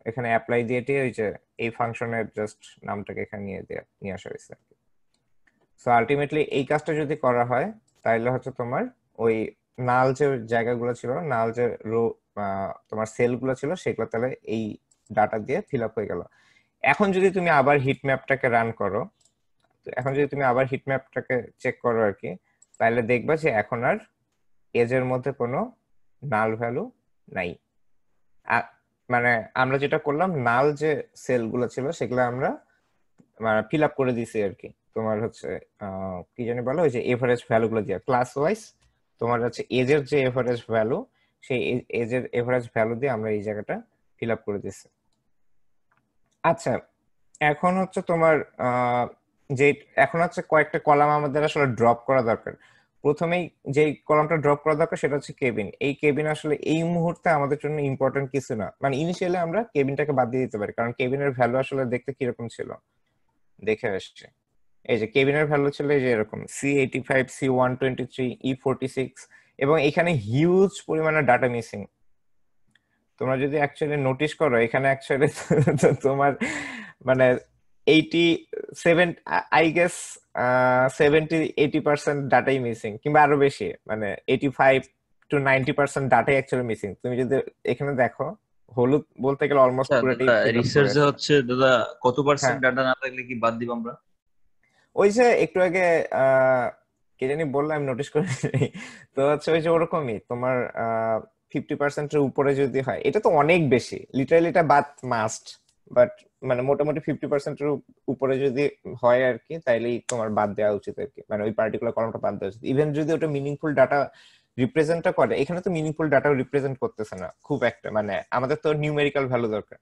এখানে অ্যাপ্লাই দিয়ে ওই যে এই ফাংশনের জাস্ট নামটাকে এখানে নিয়ে আসা হয়েছে। সো আলটিমেটলি এই কাজটা যদি করা হয় তাহলে হচ্ছে তোমার ওই নাল যে জায়গাগুলো ছিল, নাল যে রো তোমার সেলগুলো ছিল সেগুলো তাহলে এই ডাটা দিয়ে ফিল আপ হয়ে গেল। এখন যদি তুমি আবার হিট ম্যাপটাকে রান করো, এখন যদি তুমি আবার হিট ম্যাপটাকে চেক করো আর কি, তাহলে দেখবা যে এখন আর এজের মধ্যে কোনো নাল ভ্যালু নাই। মানে আমরা যেটা করলাম নাল যে সেলগুলো ছিল সেগুলো আমরা ফিল আপ করে দিছি আর কি। তোমার হচ্ছে কি জানি বলো ওই যে এভারেজ ভ্যালু গুলো দিয়ে ক্লাস ওয়াইজ তোমার হচ্ছে এজের যে এভারেজ ভ্যালু, সেই এজের এভারেজ ভ্যালু দিয়ে আমরা এই জায়গাটা ফিল আপ করে দিছি। আচ্ছা এখন হচ্ছে তোমার যে এখন হচ্ছে কয়েকটা কলাম আমাদের আসলে ড্রপ করা দরকার। প্রথমেই যে কলামটা ড্রপ করা দরকার সেটা হচ্ছে কেবিন। এই কেবিন আসলে এই মুহূর্তে আমাদের জন্য ইম্পর্টেন্ট কিছু না, মানে ইনিশিয়ালি আমরা কেবিনটাকে বাদ দিয়ে দিতে পারি, কারণ কেবিনের ভ্যালু আসলে দেখতে কিরকম ছিল দেখে আসছে। এই যে কেবিনের ভ্যালু ছিল এই যে এরকম C85 C123 E46, এবং এখানে হিউজ পরিমাণে ডাটা মিসিং। তোমরা যদি অ্যাকচুয়ালি নোটিস করো এখানে অ্যাকচুয়ালি তোমার মানে 87 আই গেস 70-80% ডাটাই মিসিং, কিংবা আরো বেশি, মানে 85-90% ডাটাই অ্যাকচুয়ালি মিসিং। তুমি যদি এখানে দেখো হলুদ বলতে গেলে অলমোস্ট আচ্ছা পুরোটাই দাদা, ফিল আপ করে রিসার্চে আছে। হচ্ছে দাদা কত হ্যাঁ পার্সেন্ট ডাটা না থাকলে কি বাদ দিব আমরা? ওই যে একটু আগে কে জানি বললাম আমি নোটিস করি। তো হচ্ছে ওই যে ওরকমই তোমার 50%-এর উপরে যদি হয় এটা তো অনেক বেশি, লিটারালি এটা বাদ মাস্ট, বাট মানে মোটামুটি 50%-এর উপরে যদি হয় আর কি তাইলেই তোমার বাদ দেওয়া উচিত আর কি, মানে ওই পার্টিকুলার কলামটা বাদ দেওয়া উচিত। ইভেন যদি ওটা মিনিংফুল ডাটা রিপ্রেজেন্টটা করে, এখানে তো মিনিংফুল ডাটা রিপ্রেজেন্ট করতেছে না খুব একটা, মানে আমাদের তো নিউমেরিক্যাল ভ্যালু দরকার,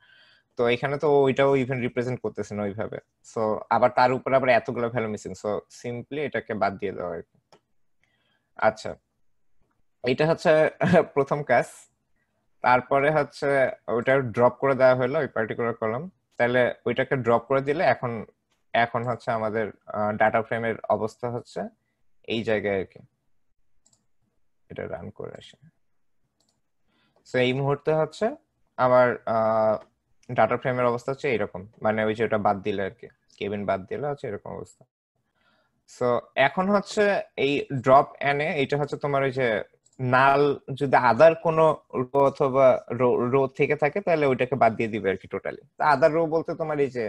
তো এখানে তো ওইটাও ইভেন রিপ্রেজেন্ট করতেছে না ওইভাবে। সো আবার তার উপর আবার এতগুলো ভ্যালু মিসিং, সো সিম্পলি এটাকে বাদ দিয়ে দেওয়া আর কি। আচ্ছা, এটা হচ্ছে প্রথম কাজ। তারপরে হচ্ছে ওইটা ড্রপ করে দেওয়া হলো ওই পার্টিকুলার কলাম, তাহলে ওইটাকে ড্রপ করে দিলে এখন এখন হচ্ছে আমাদের ডাটা ফ্রেমের অবস্থা হচ্ছে এই জায়গায় আর কি। এটা রান করে আসে, তো এই মুহূর্তে হচ্ছে আমার ডাটা ফ্রেমের অবস্থা হচ্ছে এরকম, মানে ওই যে ওটা বাদ দিলে আর কি, কেবিন বাদ দিলে হচ্ছে এরকম অবস্থা। সো এখন হচ্ছে এই ড্রপ এনে এটা হচ্ছে তোমার ওই যে নাল, যদি আদার কোনো রো অথবা রো থেকে থাকে তাহলে ওইটাকে বাদ দিয়ে দিবে আর কি টোটালি। তা আদার রো বলতে তোমার এই যে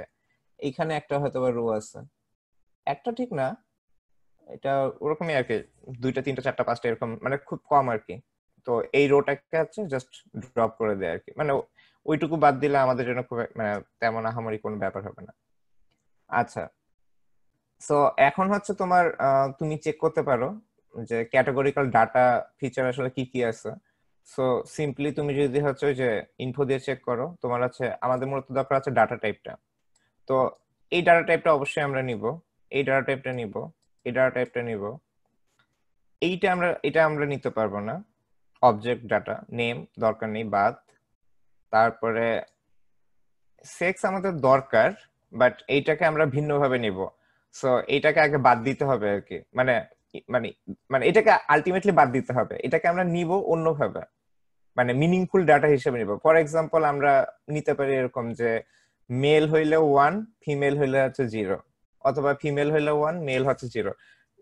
এইখানে একটা হয়তো বা রো আছে, একটা ঠিক না, এটা ওরকমই আর কি, দুইটা তিনটা চারটা পাঁচটা এরকম, মানে খুব কম আর কি। তো এই রোটাকে হচ্ছে জাস্ট ড্রপ করে দেয় আর কি, মানে ওইটুকু বাদ দিলে আমাদের জন্য খুব মানে তেমন আহামরি কোনো ব্যাপার হবে না। আচ্ছা, সো এখন হচ্ছে তোমার তুমি চেক করতে পারো যে ক্যাটাগরিক্যাল ডাটা ফিচার আসলে কি কি আছে। সো সিম্পলি তুমি যদি হচ্ছে ওই যে ইনফো দিয়ে চেক করো, তোমার হচ্ছে আমাদের মূলত দরকার আছে ডাটা টাইপটা। তো এই ডাটা টাইপটা অবশ্যই আমরা নিব, এই ডাটা টাইপটা নিব, এই ডাটা টাইপটা নিব, এটা আমরা নিতে পারবো না। অবজেক্ট ডাটা নেম দরকার নেই, বাদ। তারপরে সেক্স আমাদের দরকার, বাট এইটাকে আমরা ভিন্নভাবে নিব। সো এইটাকে আগে বাদ দিতে হবে আর কি, মানে মানে মানে এটাকে আলটিমেটলি বাদ দিতে হবে, এটাকে আমরা নিব অন্যভাবে, মানে মিনিংফুল ডাটা হিসেবে নিব। ফর এক্সাম্পল আমরা নিতে পারি এরকম যে মেল হইলে 1, ফিমেল হইলে হচ্ছে 0, অথবা ফিমেল হইলে 1, মেল হচ্ছে 0,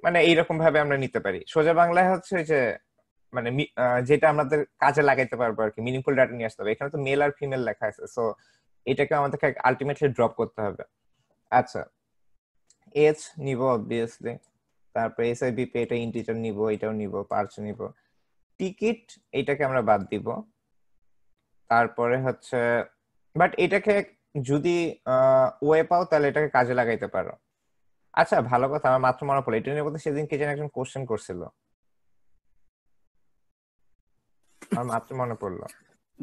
মানে এইরকম ভাবে আমরা নিতে পারি। সোজা বাংলায় হচ্ছে ওই যে মানে যেটা আমাদের কাজে লাগাইতে পারবো আর কি, মিনিংফুল ডাটা নিয়ে আসতে হবে। এখানে তো মেল আর ফিমেল লেখা আছে, সো এটাকে আমাদেরকে আলটিমেটলি ড্রপ করতে হবে। আচ্ছা, এজ নিব অবভিয়াসলি, তারপর এসআইবিপি এটা ইন্টিজার নিব, এটাও নিব, পার্স নিব। টিকিট এটাকে আমরা বাদ দিব। তারপরে হচ্ছে বাট এটাকে যদি ওয়ে পাও তাহলে এটাকে কাজে লাগাইতে পারো। আচ্ছা, ভালো কথা, আমার মাত্র মনে পড়লো, এটা নিয়ে বলতে সেদিন কে যেন একজন কোশ্চেন করছিল, আমার মাত্র মনে পড়লো।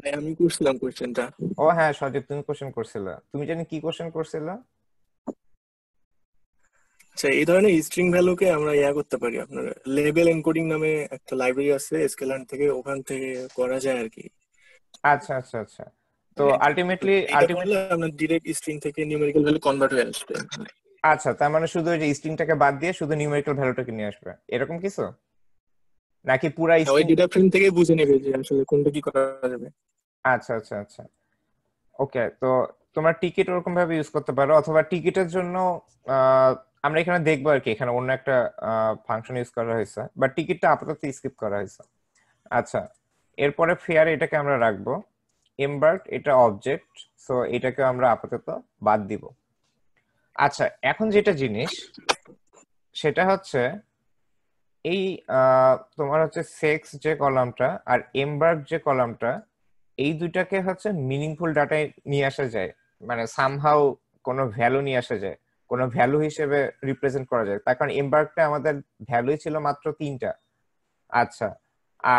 ভাই আমি করছিলাম কোশ্চেনটা। ও হ্যাঁ সজীব, তুমি কোশ্চেন করছিল, তুমি জানি কি কোশ্চেন করছিল? আচ্ছা, এই ধরনের স্ট্রিং ভ্যালুকে আমরা করতে পারি, আপনার লেবেল এনকোডিং নামে একটা লাইব্রেরি আছে স্কেলার থেকে, ওখান থেকে করা যায় আর কি। আচ্ছা আচ্ছা আচ্ছা, তো মানে আলটিমেটলি এটা করলে আপনার ডিরেক্ট স্ট্রিং থেকে নিউমেরিক্যাল ভ্যালু কনভার্ট হয়ে আসবে। আচ্ছা, তার মানে শুধু ওই যে স্ট্রিংটাকে বাদ দিয়ে শুধু নিউমেরিক্যাল ভ্যালুটাকে নিয়ে আসবে, এরকম কিছু? নাকি পুরা ওই স্ট্রিং? ডেটা ফ্রেম থেকে বুঝে নেবে যে আসলে কোনটা কি করা যাবে। আচ্ছা আচ্ছা আচ্ছা, ওকে। তো তোমরা টিকিট ওরকম ভাবে ইউজ করতে পারো, অথবা টিকিটের জন্য আহ, আমরা এখানে দেখবো আর কি, এখানে অন্য একটা ফাংশন ইউজ করা হয়েছে, বাট টিকিটটা আপাতত স্কিপ করা হয়েছে। আচ্ছা, এরপরে ফেয়ার এটাকে আমরা রাখবো, এমবার্ক এটা অবজেক্ট, সো এটাকে আমরা আপাতত বাদ দিব। আচ্ছা, এখন যেটা জিনিস সেটা হচ্ছে এই তোমার হচ্ছে সেক্স যে কলামটা আর এমবার্ক যে কলামটা, এই দুইটাকে হচ্ছে মিনিংফুল ডাটায় নিয়ে আসা যায়, মানে সামহাউ কোনো ভ্যালু নিয়ে আসা যায়, কোনো ভ্যালু হিসেবে রিপ্রেজেন্ট করা যায়। তার কারণ এমবার্কটা আমাদের ভ্যালুই ছিল মাত্র 3টা। আচ্ছা,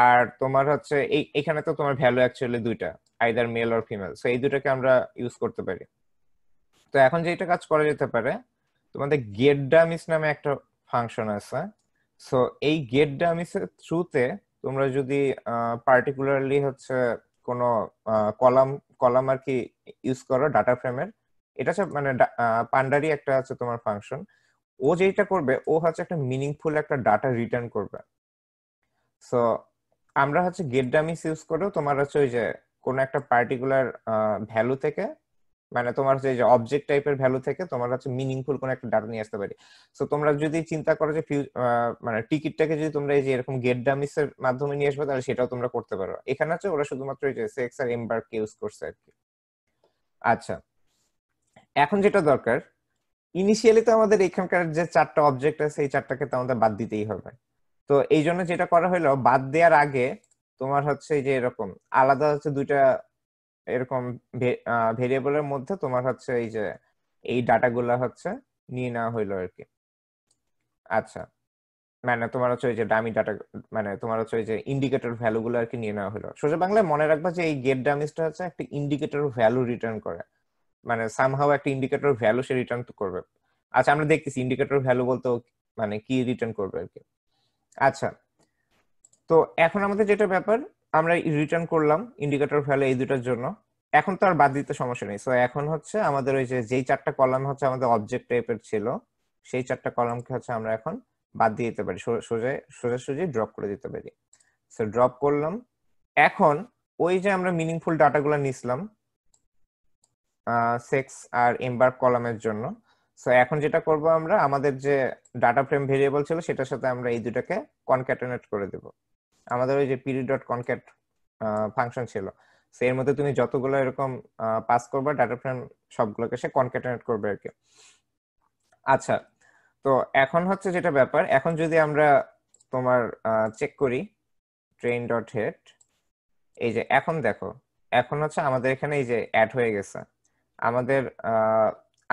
আর তোমার হচ্ছে এখানে তো তোমার ভ্যালু অ্যাকচুয়ালি দুইটা, either male or female, so এই দুটাকে আমরা ইউজ করতে পারি। তো এখন যেটা কাজ করা যেতে পারে, তোমাদের গেট ডামিস নামে একটা ফাংশন আছে। সো এই গেট ডামিস এর থ্রুতে তোমরা যদি পার্টিকুলারলি হচ্ছে কোনো কলাম কলাম আর কি ইউজ করো ডাটা ফ্রেমের, এটা হচ্ছে মানে পান্ডারি একটা আছে তোমার ফাংশন, ও যেটা করবে ও হচ্ছে একটা মিনিংফুল একটা ডাটা রিটার্ন করবে। সো আমরা হচ্ছে গেট ডামিস ইউজ করেও তোমার হচ্ছে ওই যে কোনো একটা পার্টিকুলার ভ্যালু থেকে, মানে তোমার যে অবজেক্ট টাইপের ভ্যালু থেকে তোমার হচ্ছে মিনিংফুল কোনো একটা ডাটা নিয়ে আসতে পারি। সো তোমরা যদি চিন্তা করো যে মানে টিকিটটাকে যদি তোমরা এই যে এরকম গেট ডামিস এর মাধ্যমে নিয়ে আসবে, তাহলে সেটাও তোমরা করতে পারো। এখানে হচ্ছে ওরা শুধুমাত্র এই যে সেক্স আর এমবার্ক ইউজ করছে আর কি। আচ্ছা, এখন যেটা দরকার, ইনিশিয়ালি তো আমাদের এখানকার যে 4টা অবজেক্ট আছে এই 4টাকে তো আমাদের বাদ দিতেই হবে। তো এই জন্য যেটা করা হলো, বাদ দেওয়ার আগে তোমার হচ্ছে এই যে এরকম আলাদা হচ্ছে দুইটা এরকম ভেরিয়েবলের মধ্যে তোমার হচ্ছে এই যে এই ডাটাগুলা হচ্ছে নিয়ে নেওয়া হইলো আর কি। আচ্ছা, মানে তোমার হচ্ছে ওই যে ডামি ডাটা, মানে তোমার হচ্ছে ওই যে ইন্ডিকেটর ভ্যালু গুলো আর কি নিয়ে নেওয়া হলো। সোজা বাংলায় মনে রাখবা যে এই গেট ডামিসটা হচ্ছে একটা ইন্ডিকেটর ভ্যালু রিটার্ন করে, মানে সামহাও একটা ইন্ডিকেটর ভ্যালু সে রিটার্ন করবে। আচ্ছা আমরা দেখতেছি ইন্ডিকেটর ভ্যালু বলতে ও মানে কি রিটার্ন করবে আর কি। আচ্ছা, তো এখন আমাদের যেটা ব্যাপার, আমরা রিটার্ন করলাম ইন্ডিকেটর ভ্যালু এই দুটার জন্য। এখন তো আর বাদ দিতে সমস্যা নেই। সো এখন হচ্ছে আমাদের ওই যে যেই চারটা কলাম হচ্ছে আমাদের অবজেক্ট টাইপের ছিল, সেই চারটা কলামকে হচ্ছে আমরা এখন বাদ দিয়ে দিতে পারি, সোজাসুজি ড্রপ করে দিতে পারি। সো ড্রপ করলাম। এখন ওই যে আমরা মিনিংফুল ডাটাগুলো নিছিলাম সেক্স আর এমবার্ক কলামের জন্য, সো এখন যেটা করব আমরা আমাদের যে ডাটা ফ্রেম ভেরিয়েবল ছিল সেটার সাথে আমরা এই দুটাকে কনক্যাটেনেট করে দেব। আমাদের ওই যে পিরিয়ড ডট কনক্যাট ফাংশন ছিল, সো এর মধ্যে তুমি যতগুলো এরকম পাস করবে ডাটা ফ্রেম সবগুলোকে সে কনক্যাটেনেট করবে আর কি। আচ্ছা, তো এখন হচ্ছে যেটা ব্যাপার, এখন যদি আমরা তোমার চেক করি ট্রেন ডট হেড, এই যে এখন দেখো এখন হচ্ছে আমাদের এখানে এই যে অ্যাড হয়ে গেছে আমাদের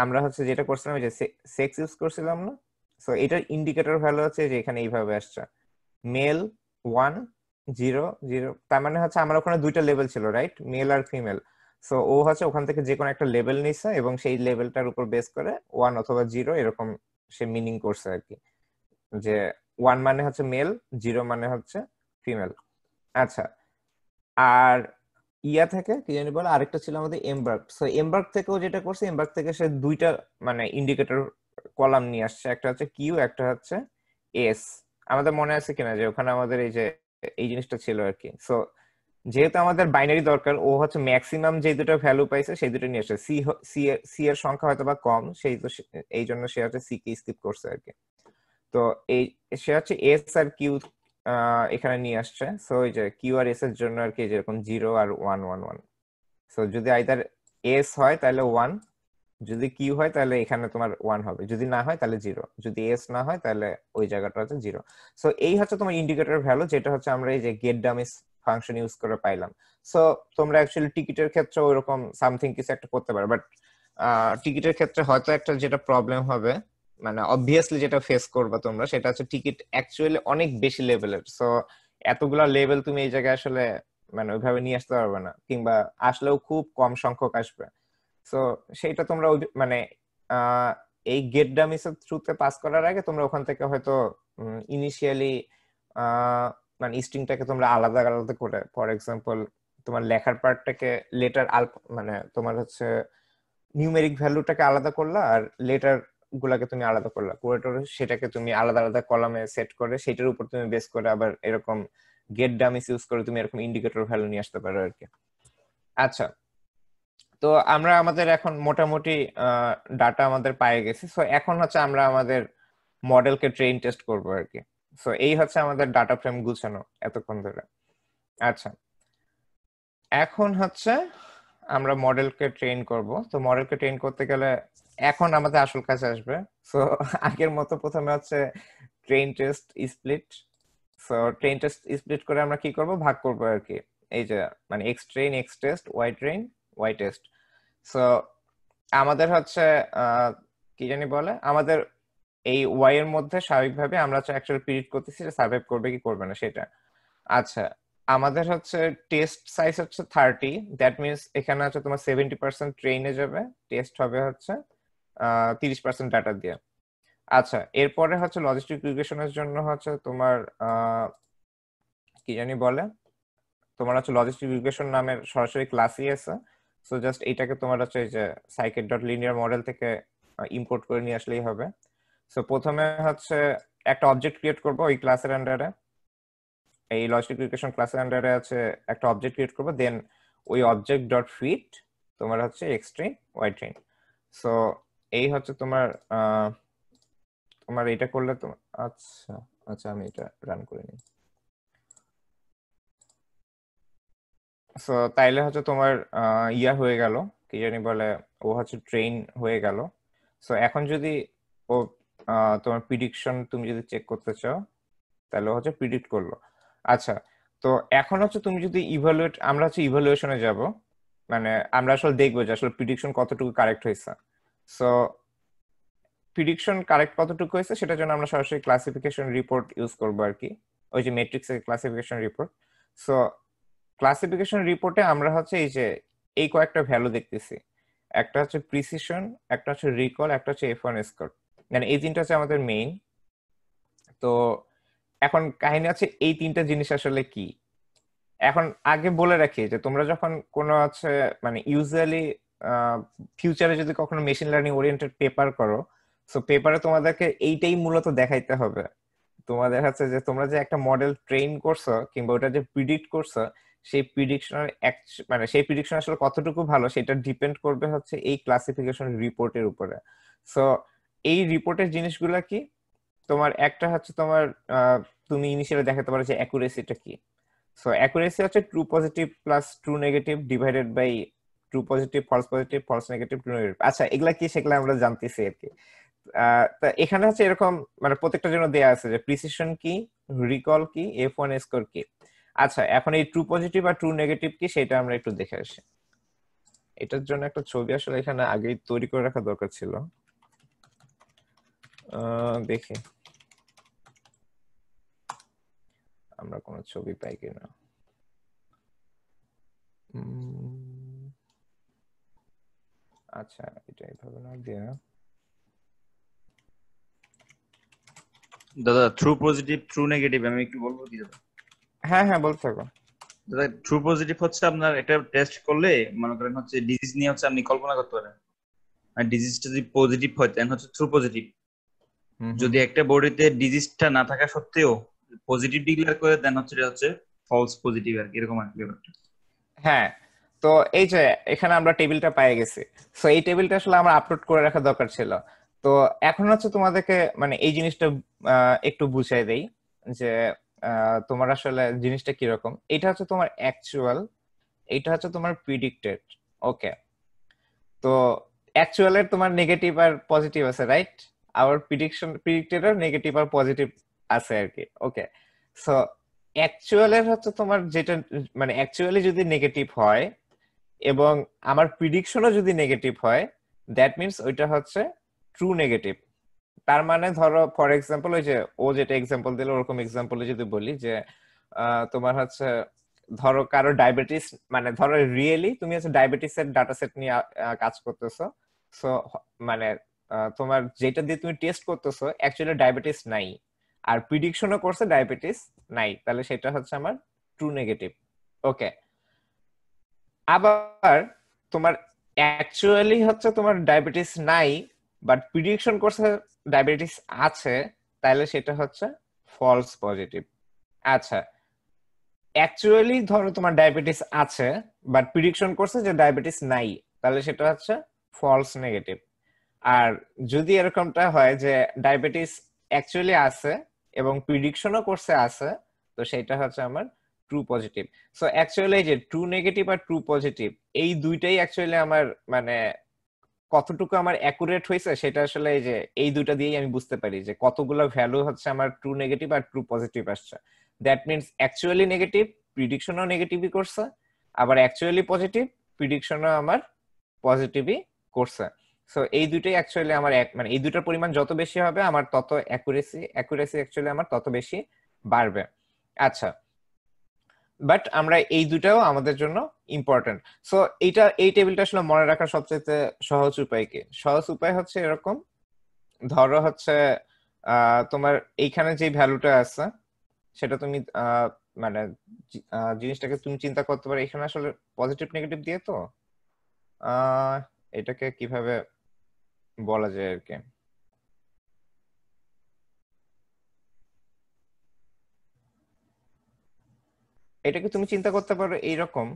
আমরা হচ্ছে যেটা করছিলাম যে সেক্স ইউজ করছিলাম না, সো এটার ইন্ডিকেটর ভ্যালু হচ্ছে যে এখানে এইভাবে আসছে মেল 1 0 0, তার মানে হচ্ছে আমার ওখানে দুইটা লেভেল ছিল রাইট, মেল আর ফিমেল। সো ও হচ্ছে ওখান থেকে যে কোনো একটা লেভেল নিছে এবং সেই লেভেলটার উপর বেস করে 1 অথবা 0 এরকম সে মিনিং করছে আর কি, যে 1 মানে হচ্ছে মেল, 0 মানে হচ্ছে ফিমেল। আচ্ছা, আর ইয়া থেকে কি জানি বলে আরেকটা ছিল আমাদের এমবার্ক, সো এমবার্ক থেকেও যেটা করছে, এমবার্ক থেকে সে দুইটা মানে ইন্ডিকেটর কলাম নিয়ে আসছে, একটা হচ্ছে কিউ একটা হচ্ছে এস। আমাদের মনে আছে কিনা যে ওখানে আমাদের এই যে এই জিনিসটা ছিল আর কি। সো যেহেতু আমাদের বাইনারি দরকার, ও হচ্ছে ম্যাক্সিমাম যে দুটো ভ্যালু পাইছে সেই দুটো নিয়ে আসছে। সি এর সংখ্যা হয়তো বা কম, সেই তো এই জন্য সে হচ্ছে সি কে স্কিপ করছে আর কি। তো এই সে হচ্ছে এস আর কিউ এখানে নিয়ে আসছে। সো এই যে কিউ আর এস এর জন্য আর কি যেরকম 0 আর 1 1 1। সো যদি আইদার এস হয় তাহলে 1, যদি কিউ হয় তাহলে এখানে তোমার 1 হবে, যদি না হয় তাহলে 0, যদি এস না হয় তাহলে ওই জায়গাটা হচ্ছে 0। সো এই হচ্ছে তোমার ইন্ডিকেটর ভ্যালু, যেটা হচ্ছে আমরা এই যে গেট ডামিস ফাংশন ইউজ করে পাইলাম। সো তোমরা অ্যাকচুয়ালি টিকিটের ক্ষেত্রে ওইরকম সামথিং কিছু একটা করতে পারো, বাট টিকিটের ক্ষেত্রে হয়তো একটা যেটা প্রবলেম হবে, মানে অবভিয়াসলি যেটা ফেস করবে তোমরা, সেটা হচ্ছে টিকিট অ্যাকচুয়ালি অনেক বেশি লেভেলের। সো এতগুলা লেভেল তুমি এই জায়গায় আসলে মানে ওইভাবে নিয়ে আসতে পারবে না, কিংবা আসলেও খুব কম সংখ্যক আসবে। সো সেইটা তোমরা মানে এই গেট ডামিস এর থ্রুতে পাস করার আগে তোমরা ওখান থেকে হয়তো ইনিশিয়ালি মানে স্ট্রিংটাকে তোমরা আলাদা আলাদা করে, ফর এক্সাম্পল তোমার লেখার পার্টটাকে লেটার মানে তোমার হচ্ছে নিউমেরিক ভ্যালুটাকে আলাদা করলা আর লেটার গুলাকে তুমি আলাদা করলা করে সেটাকে তুমি আলাদা আলাদা কলামে সেট করে সেটার উপর তুমি বেস করে আবার এরকম গেট ডামিস ইউজ করে তুমি এরকম ইন্ডিকেটর ভ্যালু নিয়ে আসতে পারো আর কি। আচ্ছা, তো আমরা আমাদের এখন মোটামুটি ডাটা আমাদের পেয়ে গেছি। সো এখন হচ্ছে আমরা আমাদের মডেলকে ট্রেন টেস্ট করবো আর কি। সো এই হচ্ছে আমাদের ডাটা ফ্রেম গুছানো এতক্ষণ ধরে। আচ্ছা, এখন হচ্ছে আমরা মডেলকে ট্রেন করব। তো মডেলকে ট্রেন করতে গেলে এখন আমাদের আসল কাজ আসবে। সো আগের মতো প্রথমে হচ্ছে train test split. So train test split করে আমরা কি করব, ভাগ করব আর কি। এই যে মানে x train x test, y train y test. So আমাদের হচ্ছে কি জানি বলে, আমাদের এই ওয়াই এর মধ্যে স্বাভাবিকভাবে আমরা হচ্ছে অ্যাকচুয়ালি প্রিডিক্ট করতেছি যে সার্ভাইভ করবে কি করবে না সেটা। আচ্ছা, আমাদের হচ্ছে টেস্ট সাইজ হচ্ছে 30, দ্যাট মিনস এখানে হচ্ছে তোমার 70% ট্রেনে যাবে, টেস্ট হবে হচ্ছে 30% ডাটা দিয়ে। আচ্ছা, এরপরে হচ্ছে লজিস্টিক রিগ্রেশনের জন্য হচ্ছে তোমার কি জানি বলে, তোমার হচ্ছে লজিস্টিক রিগ্রেশন নামের সরাসরি ক্লাসই আছে। সো জাস্ট এইটাকে তোমার হচ্ছে এই যে সাইকেট ডট লিনিয়ার মডেল থেকে ইম্পোর্ট করে নিয়ে আসলেই হবে। সো প্রথমে হচ্ছে একটা অবজেক্ট ক্রিয়েট করবো ওই ক্লাসের আন্ডারে, এই লজিস্টিক রিগ্রেশন ক্লাসের আন্ডারে আছে একটা অবজেক্ট ক্রিয়েট করবো, দেন ওই অবজেক্ট ডট ফিট তোমার হচ্ছে x train y train. So এই হচ্ছে তোমার তোমার এটা করলে তোমার আচ্ছা আচ্ছা আমি এটা রান করে নিই। সো তাইলে হচ্ছে তোমার ইয়া হয়ে গেল, কি জানি বলে, ও হচ্ছে ট্রেন হয়ে গেল। সো এখন যদি ও তোমার প্রিডিকশন তুমি যদি চেক করতে চাও তাহলে ও হচ্ছে প্রিডিক্ট করলো। আচ্ছা, তো এখন হচ্ছে তুমি যদি ইভালুয়েট, আমরা হচ্ছে ইভালুয়েশনে যাব, মানে আমরা আসলে দেখবো যে আসলে প্রিডিকশন কতটুকু কারেক্ট হয়েছে। সো প্রিডিকশন কারেক্ট কতটুকু হয়েছে সেটার জন্য আমরা সরাসরি ক্লাসিফিকেশন রিপোর্ট ইউজ করবো আর কি, ওই যে ম্যাট্রিক্সের ক্লাসিফিকেশন রিপোর্ট। সো ক্লাসিফিকেশন রিপোর্টে আমরা হচ্ছে এই যে এই কয়েকটা ভ্যালু দেখতেছি, একটা হচ্ছে প্রিসিশন, একটা হচ্ছে রিকল, একটা হচ্ছে F1 স্কোর, মানে এই তিনটা হচ্ছে আমাদের মেইন। তো এখন কাহিনী হচ্ছে এই তিনটা জিনিস আসলে কি। এখন আগে বলে রাখি যে তোমরা যখন কোনো হচ্ছে মানে ইউজুয়ালি ফিউচারে যদি কখনো মেশিন লার্নিং ওরিয়েন্টেড পেপার করো, সো পেপারে তোমাদেরকে এইটাই মূলত দেখাইতে হবে। তোমাদের হচ্ছে যে তোমরা যে একটা মডেল ট্রেন করছো কিংবা ওটা যে প্রিডিক্ট করছো, সেই প্রিডিকশনের মানে সেই প্রিডিকশন আসলে কতটুকু ভালো সেটা ডিপেন্ড করবে হচ্ছে এই ক্লাসিফিকেশন রিপোর্টের উপরে। সো এই রিপোর্টের জিনিসগুলো কি, তোমার একটা হচ্ছে তোমার তুমি ইনিশিয়ালি দেখাতে পারো যে অ্যাকুরেসিটা কি। সো অ্যাকুরেসি হচ্ছে true positive plus true negative divided by true positive, false negative, true negative. আচ্ছা এগুলা কি সেগুলো আমরা জানতেছি আর কি। তা এখানে হচ্ছে এরকম মানে প্রত্যেকটার জন্য দেয়া আছে যে প্রিসিশন কি, রিকল কি, F1 স্কোর কি। আচ্ছা এখন এই ট্রু পজিটিভ আর ট্রু নেগেটিভ কি সেটা আমরা একটু দেখে আসি। এটার জন্য একটা ছবি আসলে এখানে আগেই তৈরি করে রাখা দরকার ছিল, দেখি আমরা কোনো ছবি পাই কিনা। আচ্ছা এটা এইভাবে না দিয়ে, দাদা ট্রু পজিটিভ ট্রু নেগেটিভ আমি একটু বলবো কি দাদা? হ্যাঁ হ্যাঁ বলতে থাকো। দাদা ট্রু পজিটিভ হচ্ছে আপনার একটা টেস্ট করলে মনে করেন হচ্ছে ডিজিজ নিয়ে হচ্ছে আপনি কল্পনা করতে পারেন, আর ডিজিজটা যদি পজিটিভ হয় দেন হচ্ছে ট্রু পজিটিভ। যদি একটা বডিতে ডিজিজটা না থাকা সত্ত্বেও পজিটিভ ডিক্লেয়ার করে দেন হচ্ছে এটা হচ্ছে ফলস পজিটিভ আর কি, এরকম আর কি ব্যাপারটা। হ্যাঁ তো এই যে এখানে আমরা টেবিলটা পেয়ে গেছি, সো এই টেবিলটা আসলে আমরা আপলোড করে রাখা দরকার ছিল। তো এখন হচ্ছে তোমাদেরকে মানে এই জিনিসটা একটু বুঝাই দেই যে তোমার আসলে জিনিসটা কিরকম। এটা হচ্ছে তোমার অ্যাকচুয়াল, এটা হচ্ছে তোমার প্রিডিক্টেড। ওকে, তো অ্যাকচুয়ালের তোমার নেগেটিভ আর পজিটিভ আছে, রাইট? আবার প্রিডিক্টেড এর নেগেটিভ আর পজিটিভ আছে আর কি। ওকে, সো অ্যাকচুয়ালের হচ্ছে তোমার যেটা মানে অ্যাকচুয়ালি যদি নেগেটিভ হয় এবং আমার প্রিডিকশনও যদি নেগেটিভ হয়, দ্যাট মিনস ওইটা হচ্ছে ট্রু নেগেটিভ। তার মানে ধরো ফর এক্সাম্পল ওই যে ও যেটা এক্সাম্পল দিল ওরকম এক্সাম্পলে যদি বলি যে তোমার হচ্ছে ধরো কারো ডায়াবেটিস, মানে ধরো রিয়েলি তুমি হচ্ছে ডায়াবেটিস এর ডাটা সেট নিয়ে কাজ করতেছো। সো মানে তোমার যেটা দিয়ে তুমি টেস্ট করতেছো অ্যাকচুয়ালি ডায়াবেটিস নাই, আর প্রিডিকশনও করছে ডায়াবেটিস নাই, তাহলে সেটা হচ্ছে আমার ট্রু নেগেটিভ। ওকে, আবার তোমার অ্যাকচুয়ালি হচ্ছে তোমার ডায়াবেটিস নাই বাট প্রিডিকশন করছে ডায়াবেটিস আছে, তাহলে সেটা হচ্ছে ফলস পজিটিভ। আচ্ছা অ্যাকচুয়ালি ধরো তোমার ডায়াবেটিস আছে বাট প্রিডিকশন করছে যে ডায়াবেটিস নাই, তাহলে সেটা হচ্ছে ফলস নেগেটিভ। আর যদি এরকমটা হয় যে ডায়াবেটিস অ্যাকচুয়ালি আছে এবং প্রিডিকশনও করছে আছে, তো সেটা হচ্ছে আমার ট্রু পজিটিভ। সো অ্যাকচুয়ালি এই যে ট্রু নেগেটিভ আর ট্রু পজিটিভ এই দুইটাই অ্যাকচুয়ালি আমার মানে কতটুকু আমার অ্যাকুরেট হয়েছে সেটা আসলে এই যে এই দুইটা দিয়েই আমি বুঝতে পারি যে কতগুলো ভ্যালু হচ্ছে আমার ট্রু নেগেটিভ আর ট্রু পজিটিভ আসছে। দ্যাট মিনস অ্যাকচুয়ালি নেগেটিভ, প্রিডিকশনও নেগেটিভই করছে, আবার অ্যাকচুয়ালি পজিটিভ, প্রিডিকশনও আমার পজিটিভই করছে। সো এই দুইটাই অ্যাকচুয়ালি আমার মানে এই দুইটার পরিমাণ যত বেশি হবে আমার তত অ্যাকুরেসি অ্যাকচুয়ালি আমার তত বেশি বাড়বে। আচ্ছা, বাট আমরা এই দুটাও আমাদের জন্য ইম্পর্টেন্ট। সো এই টেবিলটা আসলে মনে রাখার সবচেয়ে সহজ উপায় কি? সহজ উপায় হচ্ছে এরকম, ধরো হচ্ছে তোমার এইখানে যে ভ্যালুটা আছে সেটা তুমি মানে জিনিসটাকে তুমি চিন্তা করতে পারো এখানে আসলে পজিটিভ নেগেটিভ দিয়ে, তো এটাকে কিভাবে বলা যায় আর কি। এটাকে তুমি চিন্তা করতে পারো এইরকম,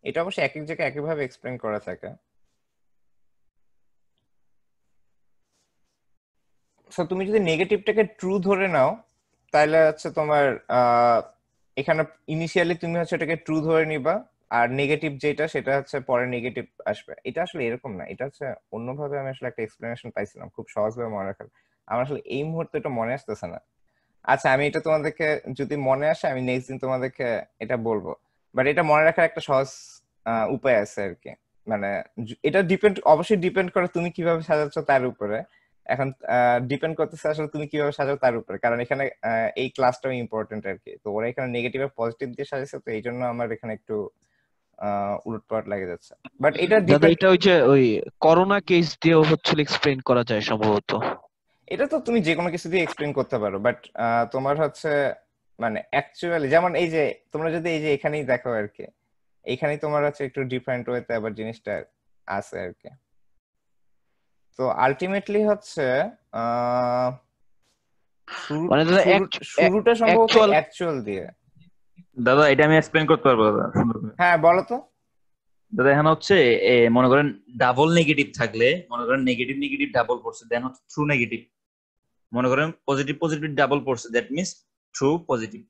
এটা অবশ্য এক এক জায়গায় একইভাবে এক্সপ্লেন করা থাকে। সো তুমি যদি নেগেটিভটাকে ট্রু ধরে নাও তাহলে হচ্ছে তোমার এখানে ইনিশিয়ালি তুমি হচ্ছে এটাকে ট্রু ধরে নিবা, আর নেগেটিভ যেটা সেটা হচ্ছে পরে নেগেটিভ আসবে। এটা আসলে এরকম না, এটা হচ্ছে অন্যভাবে আমি আসলে একটা এক্সপ্লেনেশন পাইছিলাম খুব সহজভাবে মনে রাখার, আমার আসলে এই মুহূর্তে এটা মনে আসতেছে না। আচ্ছা আমি এটা তোমাদেরকে যদি মনে আসে আমি নেক্সট দিন তোমাদেরকে এটা বলবো, বাট এটা মনে রাখার একটা সহজ উপায় আছে আর কি। মানে এটা অবশ্যই ডিপেন্ড করে তুমি কিভাবে সাজাচ্ছ তার উপরে। এখন ডিপেন্ড করতেছে আসলে তুমি কিভাবে সাজাও তার উপরে, কারণ এখানে এই ক্লাসটাও ইম্পর্টেন্ট আর কি। তো ওরা এখানে নেগেটিভ আর পজিটিভ দিয়ে সাজাইছে, তো এই জন্য আমার এখানে একটু উলটপালট লাগে যাচ্ছে। বাট এটা দাদা এটা ওই যে ওই করোনা কেস দিয়েও হচ্ছিল এক্সপ্লেইন করা যায় সম্ভবত। এটা তো তুমি যে কোনো কিছু দিয়ে এক্সপ্লেইন করতে পারো, বাট তোমার হচ্ছে মানে অ্যাকচুয়ালি যেমন এই যে তোমরা যদি এই যে এখানেই দেখো আর কি, এইখানেই তোমার হচ্ছে একটু ডিফারেন্ট ওয়েতে আবার জিনিসটা আছে আর কি। তো আলটিমেটলি হচ্ছে আহ মানে দাদা শুরুটা সম্ভবত অ্যাকচুয়াল দিয়ে। দাদা এটা আমি এক্সপ্লেইন করতে পারবো দাদা সুন্দর করে। হ্যাঁ বলো তো। দাদা এখানে হচ্ছে মনে করেন ডাবল নেগেটিভ থাকলে, মনে করেন নেগেটিভ নেগেটিভ ডাবল পড়ছে, দেন হচ্ছে ট্রু নেগেটিভ। মনে করেন পজিটিভ পজিটিভ ডাবল পড়ছে, দ্যাট মিন্স ট্রু পজিটিভ।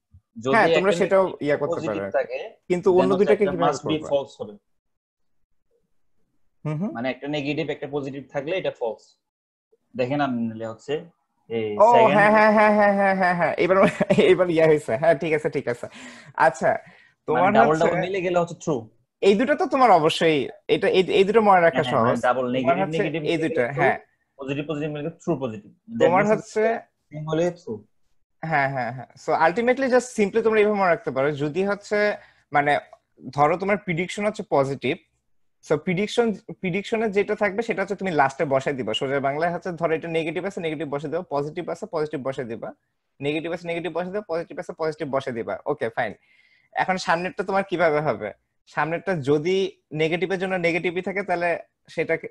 হ্যাঁ যদি তোমরা একটা সেটাও ইয়া করতে পজিটিভ পারো, থাকে কিন্তু অন্য দুইটাকে কিভাবে মাস্ট বি করবে? ফলস হবে। মানে একটা নেগেটিভ একটা পজিটিভ থাকলে এটা ফলস। দেখেন আপনি নিলে হচ্ছে ও হ্যাঁ হ্যাঁ হ্যাঁ হ্যাঁ হ্যাঁ হ্যাঁ হ্যাঁ এবার এবার ইয়া হয়েছে। হ্যাঁ ঠিক আছে ঠিক আছে। আচ্ছা তোমার ডাবল হচ্ছে ডাবল মিলে গেলে হচ্ছে ট্রু। এই দুটো তো তোমার অবশ্যই এটা এই দুটো মনে রাখা হ্যাঁ সহজ। ডাবল তোমার নেগেটিভ হচ্ছে নেগেটিভ এই দুটো, হ্যাঁ পজিটিভ পজিটিভ মিলে ট্রু পজিটিভ, তোমার হচ্ছে হলে ট্রু। হ্যাঁ হ্যাঁ হ্যাঁ। সো আলটিমেটলি জাস্ট সিম্পলি তোমরা এইভাবে মনে রাখতে পারো, যদি হচ্ছে মানে ধরো তোমার প্রিডিকশন হচ্ছে পজিটিভ, সো প্রিডিকশনে যেটা থাকবে সেটা হচ্ছে তুমি লাস্টে বসাই দিবা। সোজা বাংলায় হচ্ছে ধরো এটা নেগেটিভ আছে নেগেটিভ বসে দিবা, পজিটিভ আছে পজিটিভ বসে দিবা, নেগেটিভ আছে নেগেটিভ বসে দিবা, পজিটিভ আছে পজিটিভ বসে দিবা। Okay fine. এখন সামনেরটা তোমার কিভাবে হবে? সামনেরটা যদি নেগেটিভের জন্য নেগেটিভই থাকে তাহলে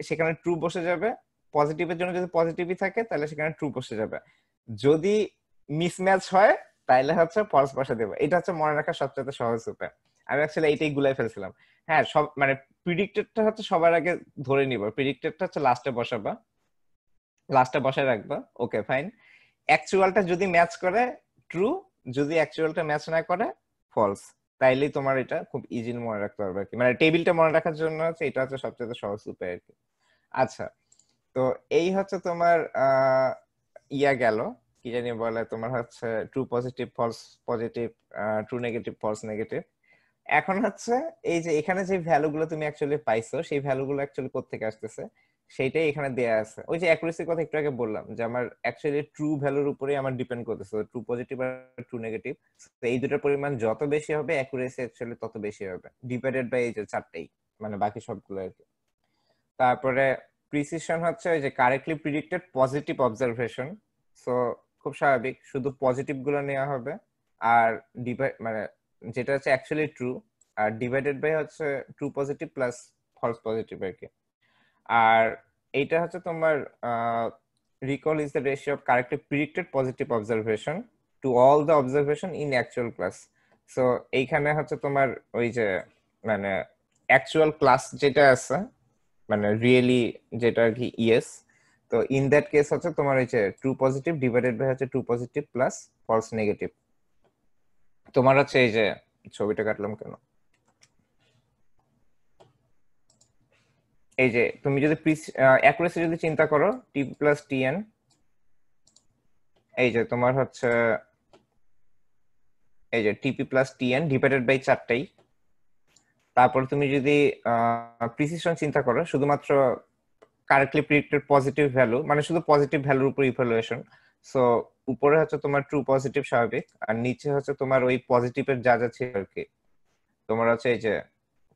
সেখানে ট্রু বসে যাবে, পজিটিভের জন্য যদি পজিটিভই থাকে তাহলে সেখানে ট্রু বসে যাবে। যদি মিসম্যাচ হয় তাহলে হচ্ছে ফলস বসে দেবে। এটা হচ্ছে মনে রাখার সবচেয়ে সহজ উপায়। আমি অ্যাকচুয়ালি এইটাই গুলাই ফেলছিলাম। হ্যাঁ সব মানে প্রিডিক্টেডটা হচ্ছে সবার আগে ধরে নিবা, প্রিডিক্টেডটা হচ্ছে লাস্টে বসাবা, লাস্টে বসায় রাখবা। Okay fine. অ্যাকচুয়ালটা যদি ম্যাচ করে ট্রু, যদি অ্যাকচুয়ালটা ম্যাচ না করে ফলস। তাইলেই তোমার এটা খুব ইজিলি মনে রাখতে পারবে আর কি, মানে টেবিলটা মনে রাখার জন্য হচ্ছে এটা হচ্ছে সবচেয়ে সহজ উপায় আর কি। আচ্ছা তো এই হচ্ছে তোমার ইয়া গেল, কি জানি বলে তোমার হচ্ছে true positive false positive, true negative false negative. এখন হচ্ছে এই যে এখানে যে ভ্যালু গুলো তুমি অ্যাকচুয়ালি পাইছো সেই ভ্যালু গুলো অ্যাকচুয়ালি কোত্থেকে আসতেছে সেইটাই এখানে দেয়া আছে। ওই যে অ্যাকুরেসির কথা একটু আগে বললাম যে আমার অ্যাকচুয়ালি ট্রু ভ্যালুর উপরে আমার ডিপেন্ড করতেছে, ট্রু পজিটিভ আর ট্রু নেগেটিভ। এই দুটোর পরিমাণ যত বেশি হবে অ্যাকুরেসি অ্যাকচুয়ালি তত বেশি হবে, ডিভাইডেড বাই এই যে চারটেই, মানে বাকি সবগুলো আর কি। তারপরে প্রিসিশন হচ্ছে ওই যে correctly predicted positive observation. So খুব স্বাভাবিক, শুধু পজিটিভ গুলো নেওয়া হবে আর মানে যেটা হচ্ছে অ্যাকচুয়ালি ট্রু, আর ডিভাইডেড বাই হচ্ছে true positive plus false positive আর কি। আর এইটা হচ্ছে তোমার recall is the ratio of correctly predicted positive observation to all the observation in actual class. So এইখানে হচ্ছে তোমার ওই যে মানে অ্যাকচুয়াল ক্লাস যেটা আছে মানে রিয়েলি যেটা আর কি ইয়েস, তো ইন দ্যাট কেস হচ্ছে তোমার এই যে ট্রু পজিটিভ ডিভাইডেড বাই হচ্ছে true positive plus false negative. তোমার হচ্ছে এই যে ছবিটা কাটলাম কেন, এই যে তুমি যদি অ্যাকুরেসি যদি চিন্তা করো টি প্লাস টিএন, এই যে তোমার হচ্ছে এই যে টিপি প্লাস টিএন ডিভাইডেড বাই চারটাই। তারপর তুমি যদি প্রিসিশন চিন্তা করো শুধুমাত্র কারেক্টলি প্রিডিক্টেড পজিটিভ ভ্যালু, মানে শুধু পজিটিভ ভ্যালুর উপর ইভালুয়েশন। সো উপরে হচ্ছে তোমার ট্রু পজিটিভ স্বাভাবিক, আর নিচে হচ্ছে তোমার ওই পজিটিভের যা যা ছিল আর কি, তোমার হচ্ছে এই যে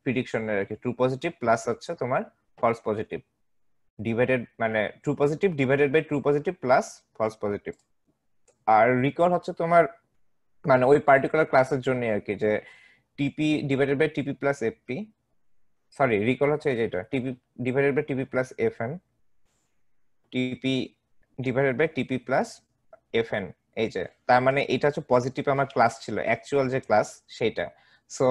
প্রিডিকশনের আর কি ট্রু পজিটিভ প্লাস হচ্ছে তোমার ফলস পজিটিভ ডিভাইডেড, মানে true positive divided by true positive plus false positive. আর রিকল হচ্ছে তোমার মানে ওই পার্টিকুলার ক্লাসের জন্য আর কি, যে টিপি ডিভাইডেড বাই টিপি প্লাস এফপি, সরি রিকল হচ্ছে এই যে এটা টিপি ডিভাইডেড বাই টিপি প্লাস এফএন, টিপি ডিভাইডেড বাই টিপি প্লাস এফএন। এই যে তার মানে এটা হচ্ছে পজিটিভ আমার ক্লাস ছিল অ্যাকচুয়াল যে ক্লাস সেইটা। সো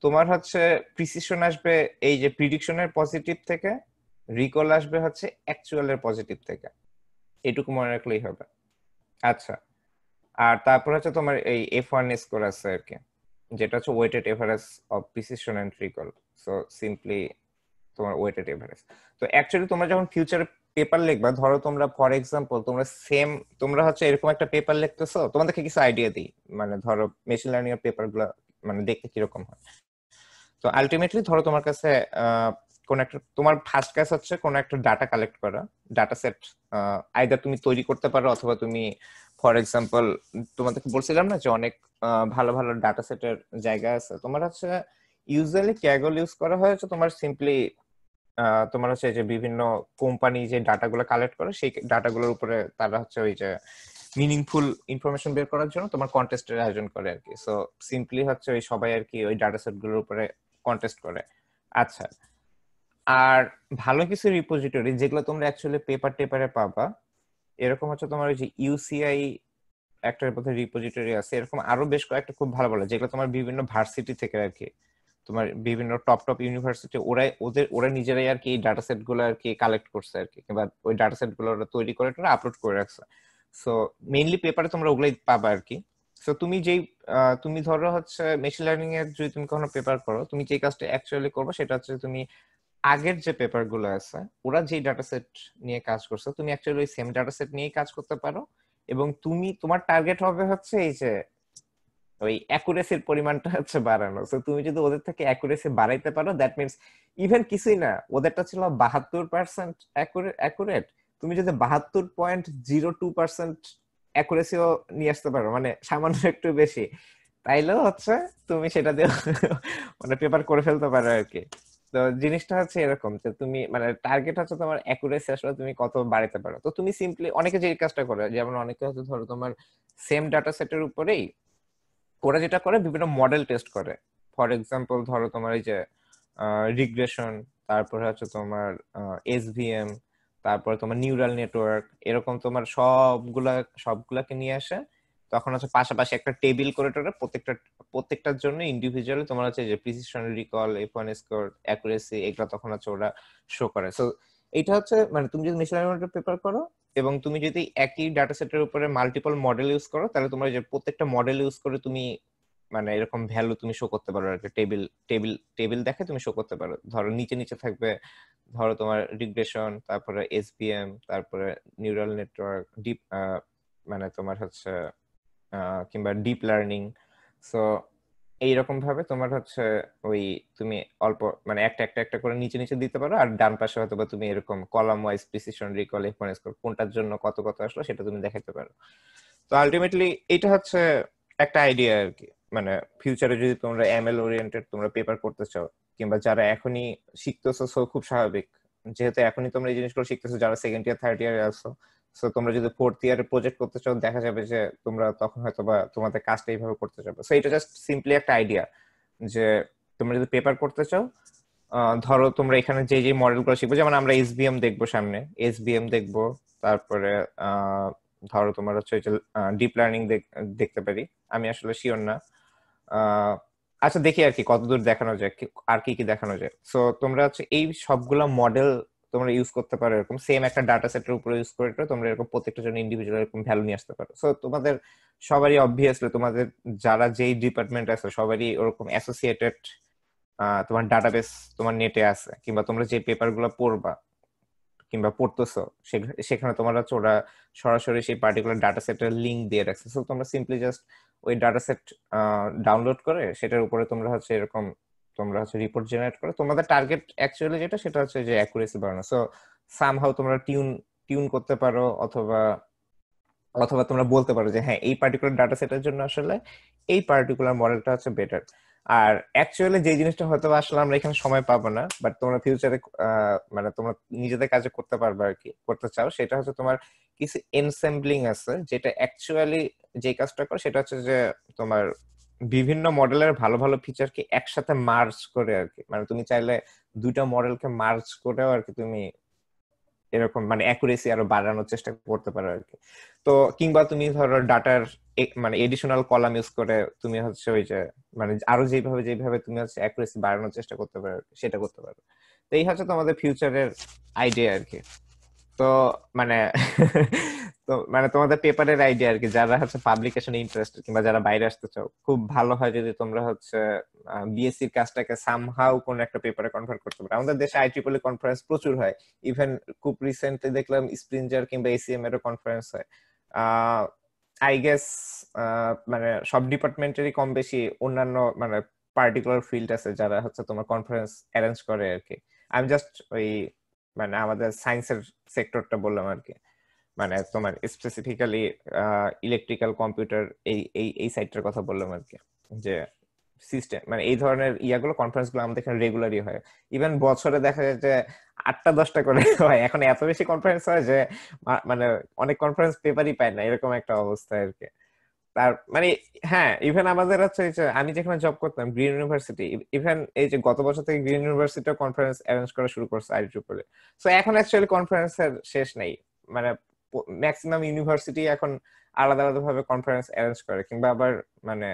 তোমার হচ্ছে প্রিসিশন আসবে এই যে প্রিডিকশনের পজিটিভ থেকে, রিকল আসবে হচ্ছে অ্যাকচুয়ালের পজিটিভ থেকে, এটুকু মনে রাখলেই হবে। আচ্ছা আর তারপর হচ্ছে তোমার এই F1 স্কোর আছে আর কি, যেটা হচ্ছে weighted average of precision and recall. So simply তোমার ওয়েটেড এভারেজ। তো অ্যাকচুয়ালি তোমরা যখন ফিউচারে পেপার লিখবা, ধরো তোমরা ফর এক্সাম্পল তোমরা হচ্ছে এরকম একটা পেপার লিখতেছো, তোমাদেরকে কিছু আইডিয়া দিই, মানে ধরো মেশিন লার্নিং এর পেপার গুলো মানে দেখতে কিরকম হয়। তো আলটিমেটলি ধরো তোমার কাছে কোন একটা তোমার ফার্স্ট কাজ হচ্ছে কোন একটা ডাটা কালেক্ট করা, ডাটা সেট আইদার তুমি তৈরি করতে পারো অথবা তুমি ফর এক্সাম্পল তোমাদেরকে বলছিলাম না যে অনেক ভালো ভালো ডাটা সেটের জায়গা আছে। তোমার হচ্ছে ইউজুয়ালি ক্যাগল ইউজ করা হয়েছে তোমার সিম্পলি তোমার হচ্ছে যে বিভিন্ন কোম্পানি যে ডাটাগুলো কালেক্ট করে সেই ডাটাগুলোর উপরে তারা হচ্ছে ওই যে মিনিংফুল ইনফরমেশন বের করার জন্য তোমার কন্টেস্টের আয়োজন করে আর কি। সো সিম্পলি হচ্ছে ওই সবাই আর কি ওই ডাটা সেট গুলোর উপরে কন্টেস্ট করে। আচ্ছা, আর ভালো কিছু রিপোজিটরি যেগুলো তোমরা অ্যাকচুয়ালি পেপার টেপারে পাবা, এরকম হচ্ছে তোমার ওই যে ইউসিআই একটার মধ্যে রিপোজিটরি আছে, এরকম আরো বেশ কয়েকটা খুব ভালো ভালো যেগুলো তোমার বিভিন্ন ভার্সিটি থেকে আর কি, তোমার বিভিন্ন টপ টপ ইউনিভার্সিটি ওরা নিজেরাই আর কি এই ডাটা সেট গুলো আর কি কালেক্ট করছে আর কি, কিংবা ওই ডাটা সেট গুলো ওরা তৈরি করে আপলোড করে রাখছে। সো মেইনলি পেপারে তোমরা ওগুলাই পাবা আর কি। সো তুমি ধরো হচ্ছে মেশিন লার্নিং এর যদি তুমি কোনো পেপার করো, তুমি যে কাজটা অ্যাকচুয়ালি করবে সেটা হচ্ছে তুমি আগের যে পেপার গুলো আছে ওরা যে ডাটা সেট নিয়ে কাজ করছে তুমি অ্যাকচুয়ালি ওই সেম ডাটা সেট নিয়েই কাজ করতে পারো, এবং তোমার টার্গেট হবে হচ্ছে এই যে ওই অ্যাকুরেসির পরিমাণটা হচ্ছে বাড়ানো। তো তুমি যদি ওদের থেকে অ্যাকুরেসি বাড়াইতে পারো, দ্যাট মিনস ইভেন কিছুই না, ওদেরটা ছিল 72% অ্যাকুরেট, তুমি যদি 72.02% অ্যাকুরেসিও নিয়ে আসতে পারো, মানে সামান্য একটু বেশি, তাইলেও হচ্ছে তুমি সেটা দিয়ে মানে পেপার করে ফেলতে পারো আর কি। তো জিনিসটা হচ্ছে এরকম যে তুমি মানে টার্গেট হচ্ছে তোমার অ্যাকুরেসি আসলে তুমি কত বাড়াতে পারো। তো তুমি সিম্পলি অনেকে যে কাজটা করে, যেমন অনেকে হচ্ছে ধরো তোমার সেম ডাটা সেটের উপরেই ওরা যেটা করে বিভিন্ন মডেল টেস্ট করে। ফর এক্সাম্পল ধরো তোমার এই যে রিগ্রেশন, তারপরে হচ্ছে তোমার এসভিএম, তারপরে তোমার নিউরাল নেটওয়ার্ক, এরকম তোমার সবগুলাকে নিয়ে আসে, তখন হচ্ছে পাশাপাশি একটা টেবিল করে টোরে প্রত্যেকটার জন্য ইন্ডিভিজুয়ালি তোমার হচ্ছে যে precision recall, F1 score, accuracy, এগুলো তখন হচ্ছে ওরা শো করে। সো এটা হচ্ছে মানে তুমি যদি মেশিন লার্নিং পেপার করো এবং তুমি যদি একই ডাটা সেটের উপরে মাল্টিপল মডেল ইউজ করো, তাহলে তোমার যে প্রত্যেকটা মডেল ইউজ করে তুমি মানে এরকম ভ্যালু তুমি শো করতে পারো আর কি, টেবিল টেবিল টেবিল দেখে তুমি শো করতে পারো। ধরো নিচে নিচে থাকবে ধরো তোমার রিগ্রেশন, তারপরে এসভিএম, তারপরে নিউরাল নেটওয়ার্ক, ডিপ মানে তোমার হচ্ছে কিংবা ডিপ লার্নিং। সো এইরকম ভাবে তোমার হচ্ছে ওই তুমি অল্প মানে একটা একটা একটা করে নিচে নিচে দিতে পারো, আর ডান পাশে হয়তো বা তুমি এরকম column wise precision recall, F1 score কোনটার জন্য কত কত আসলো সেটা তুমি দেখাতে পারো। তো আলটিমেটলি এটা হচ্ছে একটা আইডিয়া আর কি। মানে ফিউচারে যদি তোমরা এমএল ওরিয়েন্টেড তোমরা পেপার করতে চাও, কিংবা যারা এখনই শিখতেছো, সো খুব স্বাভাবিক যেহেতু এখনই তোমরা এই জিনিসগুলো শিখতেছো, যারা সেকেন্ড ইয়ার থার্ড ইয়ারে আছো, সো তোমরা যদি ফোর্থ ইয়ারে প্রজেক্ট করতে চাও দেখা যাবে যে তোমরা তখন হয়তো বা তোমাদের কাজটা এইভাবে করতে যাবে। সো এটা জাস্ট সিম্পলি একটা আইডিয়া যে তোমরা যদি পেপার করতে চাও, ধরো তোমরা এখানে যে যে মডেলগুলো শিখবো, যেমন আমরা এসবিএম দেখবো, সামনে এসবিএম দেখবো, তারপরে ধরো তোমার হচ্ছে ডিপ লার্নিং দেখতে পারি, আমি আসলে শিওর না। আচ্ছা দেখি আর কি কতদূর দেখানো যায়, আর কি কি দেখানো যায়। সো তোমরা হচ্ছে এই সবগুলা মডেল তোমরা ইউজ করতে পারো, এরকম সেম একটা ডাটা সেটের উপরে ইউজ করে তোমরা এরকম প্রত্যেকটা জন্য ইন্ডিভিজুয়াল এরকম ভ্যালু নিয়ে আসতে পারো। সো তোমাদের সবারই অবভিয়াসলি তোমাদের যারা যেই ডিপার্টমেন্ট আছে সবারই ওরকম অ্যাসোসিয়েটেড তোমার ডাটাবেস তোমার নেটে আছে, কিংবা তোমরা যে পেপার গুলো পড়বা কিংবা পড়তেছো সেখানে তোমার হচ্ছে ওরা সরাসরি সেই পার্টিকুলার ডাটা সেটের লিঙ্ক দিয়ে রাখছে। সো তোমরা সিম্পলি জাস্ট ওই ডাটা সেট ডাউনলোড করে সেটার উপরে তোমরা হচ্ছে এরকম তোমরা হচ্ছে রিপোর্ট জেনারেট করে, তোমাদের টার্গেট অ্যাকচুয়ালি যেটা সেটা হচ্ছে যে অ্যাকুরেসি বাড়ানো। সো সামহাউ তোমরা টিউন করতে পারো, অথবা অথবা তোমরা বলতে পারো যে হ্যাঁ এই পার্টিকুলার ডাটা সেটের জন্য আসলে এই পার্টিকুলার মডেলটা হচ্ছে বেটার। আর অ্যাকচুয়ালি যে জিনিসটা হয়তো আসলে আমরা এখানে সময় পাবো না, বাট তোমরা ফিউচারে মানে তোমরা নিজেদের কাজে করতে পারবে আর কি, করতে চাও, সেটা হচ্ছে তোমার কিছু এনসেম্বলিং আছে যেটা অ্যাকচুয়ালি যে কাজটা করে সেটা হচ্ছে যে তোমার বিভিন্ন মডেলের ভালো ভালো ফিচারকে একসাথে মার্জ করে আর কি, মানে তুমি চাইলে দুইটা মডেলকে মার্জ করেও আর কি তুমি এরকম মানে অ্যাকুরেসি আরো বাড়ানোর চেষ্টা করতে পারো আর কি। তো কিংবা তুমি ধরো ডাটার মানে এডিশনাল কলাম ইউজ করে তুমি হচ্ছে ওই যে মানে আরো যেভাবে তুমি হচ্ছে অ্যাকুরেসি বাড়ানোর চেষ্টা করতে পারো সেটা করতে পারো। তো এই হচ্ছে তোমাদের ফিউচারের আইডিয়া আর কি। তো মানে তো মানে তোমাদের পেপারের আইডিয়া আর কি, যারা হচ্ছে পাবলিকেশনে ইন্টারেস্টেড কিংবা যারা বাইরে আসতে চাও, খুব ভালো হয় যদি তোমরা হচ্ছে বিএসসি এর কাজটাকে সামহাউ কোন একটা পেপারে কনভার্ট করতে পারো। আমাদের দেশে আইট্রিপলি কনফারেন্স প্রচুর হয়, ইভেন খুব রিসেন্টলি দেখলাম স্প্রিঞ্জার কিংবা এসিএম এরও কনফারেন্স হয়। আই গেস মানে সব ডিপার্টমেন্টেরই কম বেশি অন্যান্য মানে পার্টিকুলার ফিল্ড আছে যারা হচ্ছে তোমার কনফারেন্স অ্যারেঞ্জ করে আর কি। আমি জাস্ট ওই মানে আমাদের সায়েন্সের সেক্টরটা বললাম আর কি, মানে তোমার স্পেসিফিক্যালি ইলেকট্রিক্যাল কম্পিউটার এই এই এই সাইটটার কথা বললাম আর কি, যে সিস্টেম মানে এই ধরনের ইয়াগুলো কনফারেন্স গুলো আমাদের এখানে রেগুলারই হয়। ইভেন বছরে দেখা যায় যে 8টা 10টা করে হয়, এখন এত বেশি কনফারেন্স হয় যে মানে অনেক কনফারেন্স পেপারই পায় না, এরকম একটা অবস্থা আর কি। তার মানে হ্যাঁ, ইভেন আমাদের হচ্ছে এই যে আমি যেখানে জব করতাম গ্রিন ইউনিভার্সিটি, ইভেন এই যে গত বছর থেকে গ্রিন ইউনিভার্সিটিও কনফারেন্স অ্যারেঞ্জ করা শুরু করছে আইটিউপলে। সো এখন অ্যাকচুয়ালি কনফারেন্সের শেষ নেই, মানে ম্যাক্সিমাম ইউনিভার্সিটি এখন আলাদা আলাদা ভাবে কনফারেন্স অ্যারেঞ্জ করে, কিংবা আবার মানে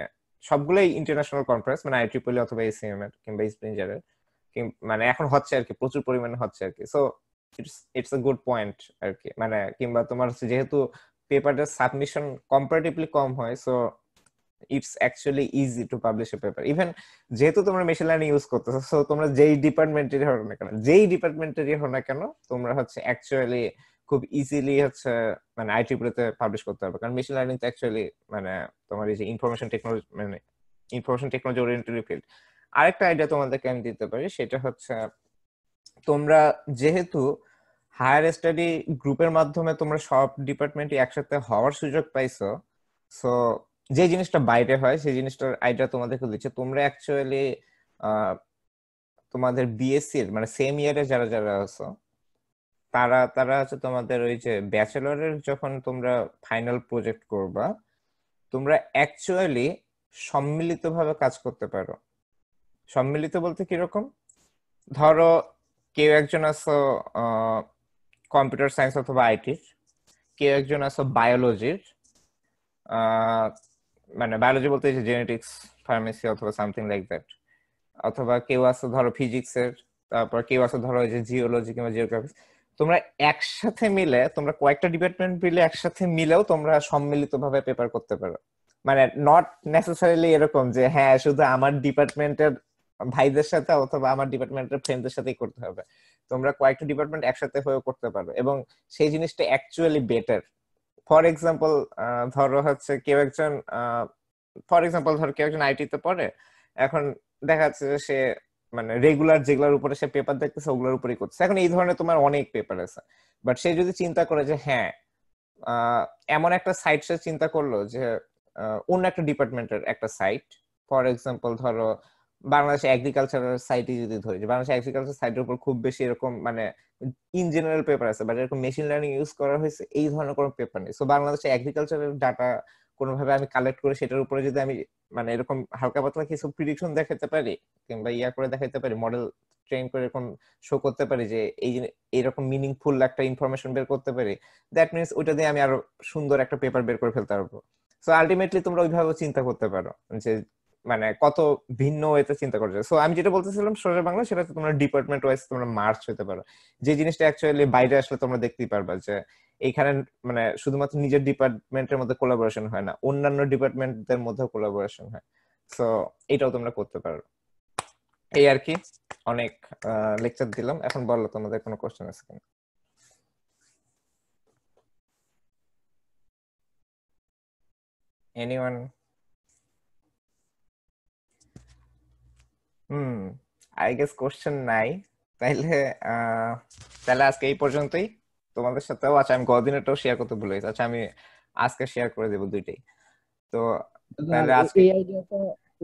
সবগুলোই ইন্টারন্যাশনাল কনফারেন্স, মানে আইটিউপলি অথবা এসিএম এর কিংবা স্প্রিঞ্জারের মানে এখন হচ্ছে আর কি, প্রচুর পরিমাণে হচ্ছে আর কি। So it's a good point আর কি, মানে কিংবা তোমার হচ্ছে যেহেতু পেপারের সাবমিশন কম্পারেটিভলি কম হয়, so it's actually easy to publish a paper. Even যেহেতু তোমরা মেশিন লার্নিং ইউজ করতেছো, সো তোমরা যেই ডিপার্টমেন্টেরই হো না কেন তোমরা হচ্ছে অ্যাকচুয়ালি খুব ইজিলি হচ্ছে মানে আইটিউতে পাবলিশ করতে পারবে, কারণ মেশিন লার্নিং তো অ্যাকচুয়ালি মানে তোমার এই যে ইনফরমেশন টেকনোলজি ওরিয়েন্টেড ফিল্ড। আরেকটা আইডিয়া তোমাদেরকে আমি দিতে পারি, সেটা হচ্ছে তোমরা যেহেতু হায়ার স্টাডি গ্রুপের মাধ্যমে তোমরা সব ডিপার্টমেন্টই একসাথে হওয়ার সুযোগ পাইছো, সো যে জিনিসটা বাইরে হয় সেই জিনিসটার আইডিয়া তোমাদেরকে দিচ্ছে। তোমরা অ্যাকচুয়ালি তোমাদের বিএসসি এর মানে সেম ইয়ারে যারা যারা আছো, তারা তারা হচ্ছে তোমাদের ওই যে ব্যাচেলরের যখন তোমরা ফাইনাল প্রজেক্ট করবা, তোমরা অ্যাকচুয়ালি সম্মিলিতভাবে কাজ করতে পারো। সম্মিলিত বলতে কিরকম, ধরো কেউ একজন আছো কম্পিউটার সায়েন্স অথবা আইটির, কেউ একজন আছো বায়োলজির, মানে বায়োলজি বলতে জেনেটিক্স, ফার্মেসি অথবা সামথিং লাইক দ্যাট, অথবা কেউ আছে ধরো ফিজিক্সের, তারপর কেউ আছে ধরো যে জিওলজি কিংবা জিওগ্রাফি। তোমরা একসাথে মিলে, তোমরা কয়েকটা ডিপার্টমেন্ট মিলে একসাথে মিলেও তোমরা সম্মিলিতভাবে পেপার করতে পারো। মানে নট নেসেসারিলি এরকম যে হ্যাঁ শুধু আমার ডিপার্টমেন্টের ভাইদের সাথে অথবা আমার ডিপার্টমেন্টের ফ্রেন্ডদের সাথেই করতে হবে, তোমরা কয়েকটা ডিপার্টমেন্ট একসাথে হয়েও করতে পারো, এবং সেই জিনিসটা অ্যাকচুয়ালি বেটার। ফর এক্সাম্পল ধরো হচ্ছে কেউ একজন কেউ একজন আইটিতে পড়ে, এখন দেখা যাচ্ছে যে সে মানে রেগুলার যেগুলোর উপরে সে পেপার দেখতেছে ওগুলোর উপরেই করতেছে, এখন এই ধরনের তোমার অনেক পেপার আছে। বাট সে যদি চিন্তা করে যে হ্যাঁ এমন একটা সাইট সে চিন্তা করলো যে অন্য একটা ডিপার্টমেন্টের একটা সাইট, ফর এক্সাম্পল ধরো বাংলাদেশে এগ্রিকালচারের সাইটই যদি ধরি, যে বাংলাদেশে এগ্রিকালচার সাইটের উপর খুব বেশি এরকম মানে ইন জেনারেল পেপার আছে, বাট এরকম মেশিন লার্নিং ইউজ করা হয়েছে এই ধরনের কোনো পেপার নেই। সো বাংলাদেশে এগ্রিকালচারের ডাটা কোনোভাবে আমি কালেক্ট করে সেটার উপরে যদি আমি মানে এরকম হালকা পাতলা কিছু প্রিডিকশন দেখাতে পারি, কিংবা ইয়া করে দেখাতে পারি, মডেল ট্রেন করে এরকম শো করতে পারি যে এইরকম মিনিংফুল একটা ইনফরমেশন বের করতে পারি, দ্যাট মিনস ওইটা দিয়ে আমি আরো সুন্দর একটা পেপার বের করে ফেলতে পারবো। সো আলটিমেটলি তোমরা ওইভাবে চিন্তা করতে পারো যে মানে কত ভিন্ন ওয়েতে চিন্তা করছে। সো আমি যেটা বলতেছিলাম সোজা বাংলা, সেটা তোমরা ডিপার্টমেন্ট ওয়াইজ তোমরা মার্চ হতে পারো, যে জিনিসটা অ্যাকচুয়ালি বাইরে আসলে তোমরা দেখতেই পারবা যে এইখানে মানে শুধুমাত্র নিজের ডিপার্টমেন্টের মধ্যে কোলাবোরেশন হয় না, অন্যান্য ডিপার্টমেন্টদের মধ্যেও কোলাবোরেশন হয়। সো এটাও তোমরা করতে পারো। এই আর কি, অনেক লেকচার দিলাম, এখন বলো তোমাদের কোনো কোশ্চেন আছে কিনা। এনিওয়ান? আই গেস কোশ্চেন নাই। তাইলে তাহলে আজকে এই পর্যন্তই তোমাদের সাথেও। আচ্ছা আমি গদিনেরটাও শেয়ার করতে ভুলে গেছি, আচ্ছা আমি আজকে শেয়ার করে দেবো দুইটাই। তো তাহলে আজকে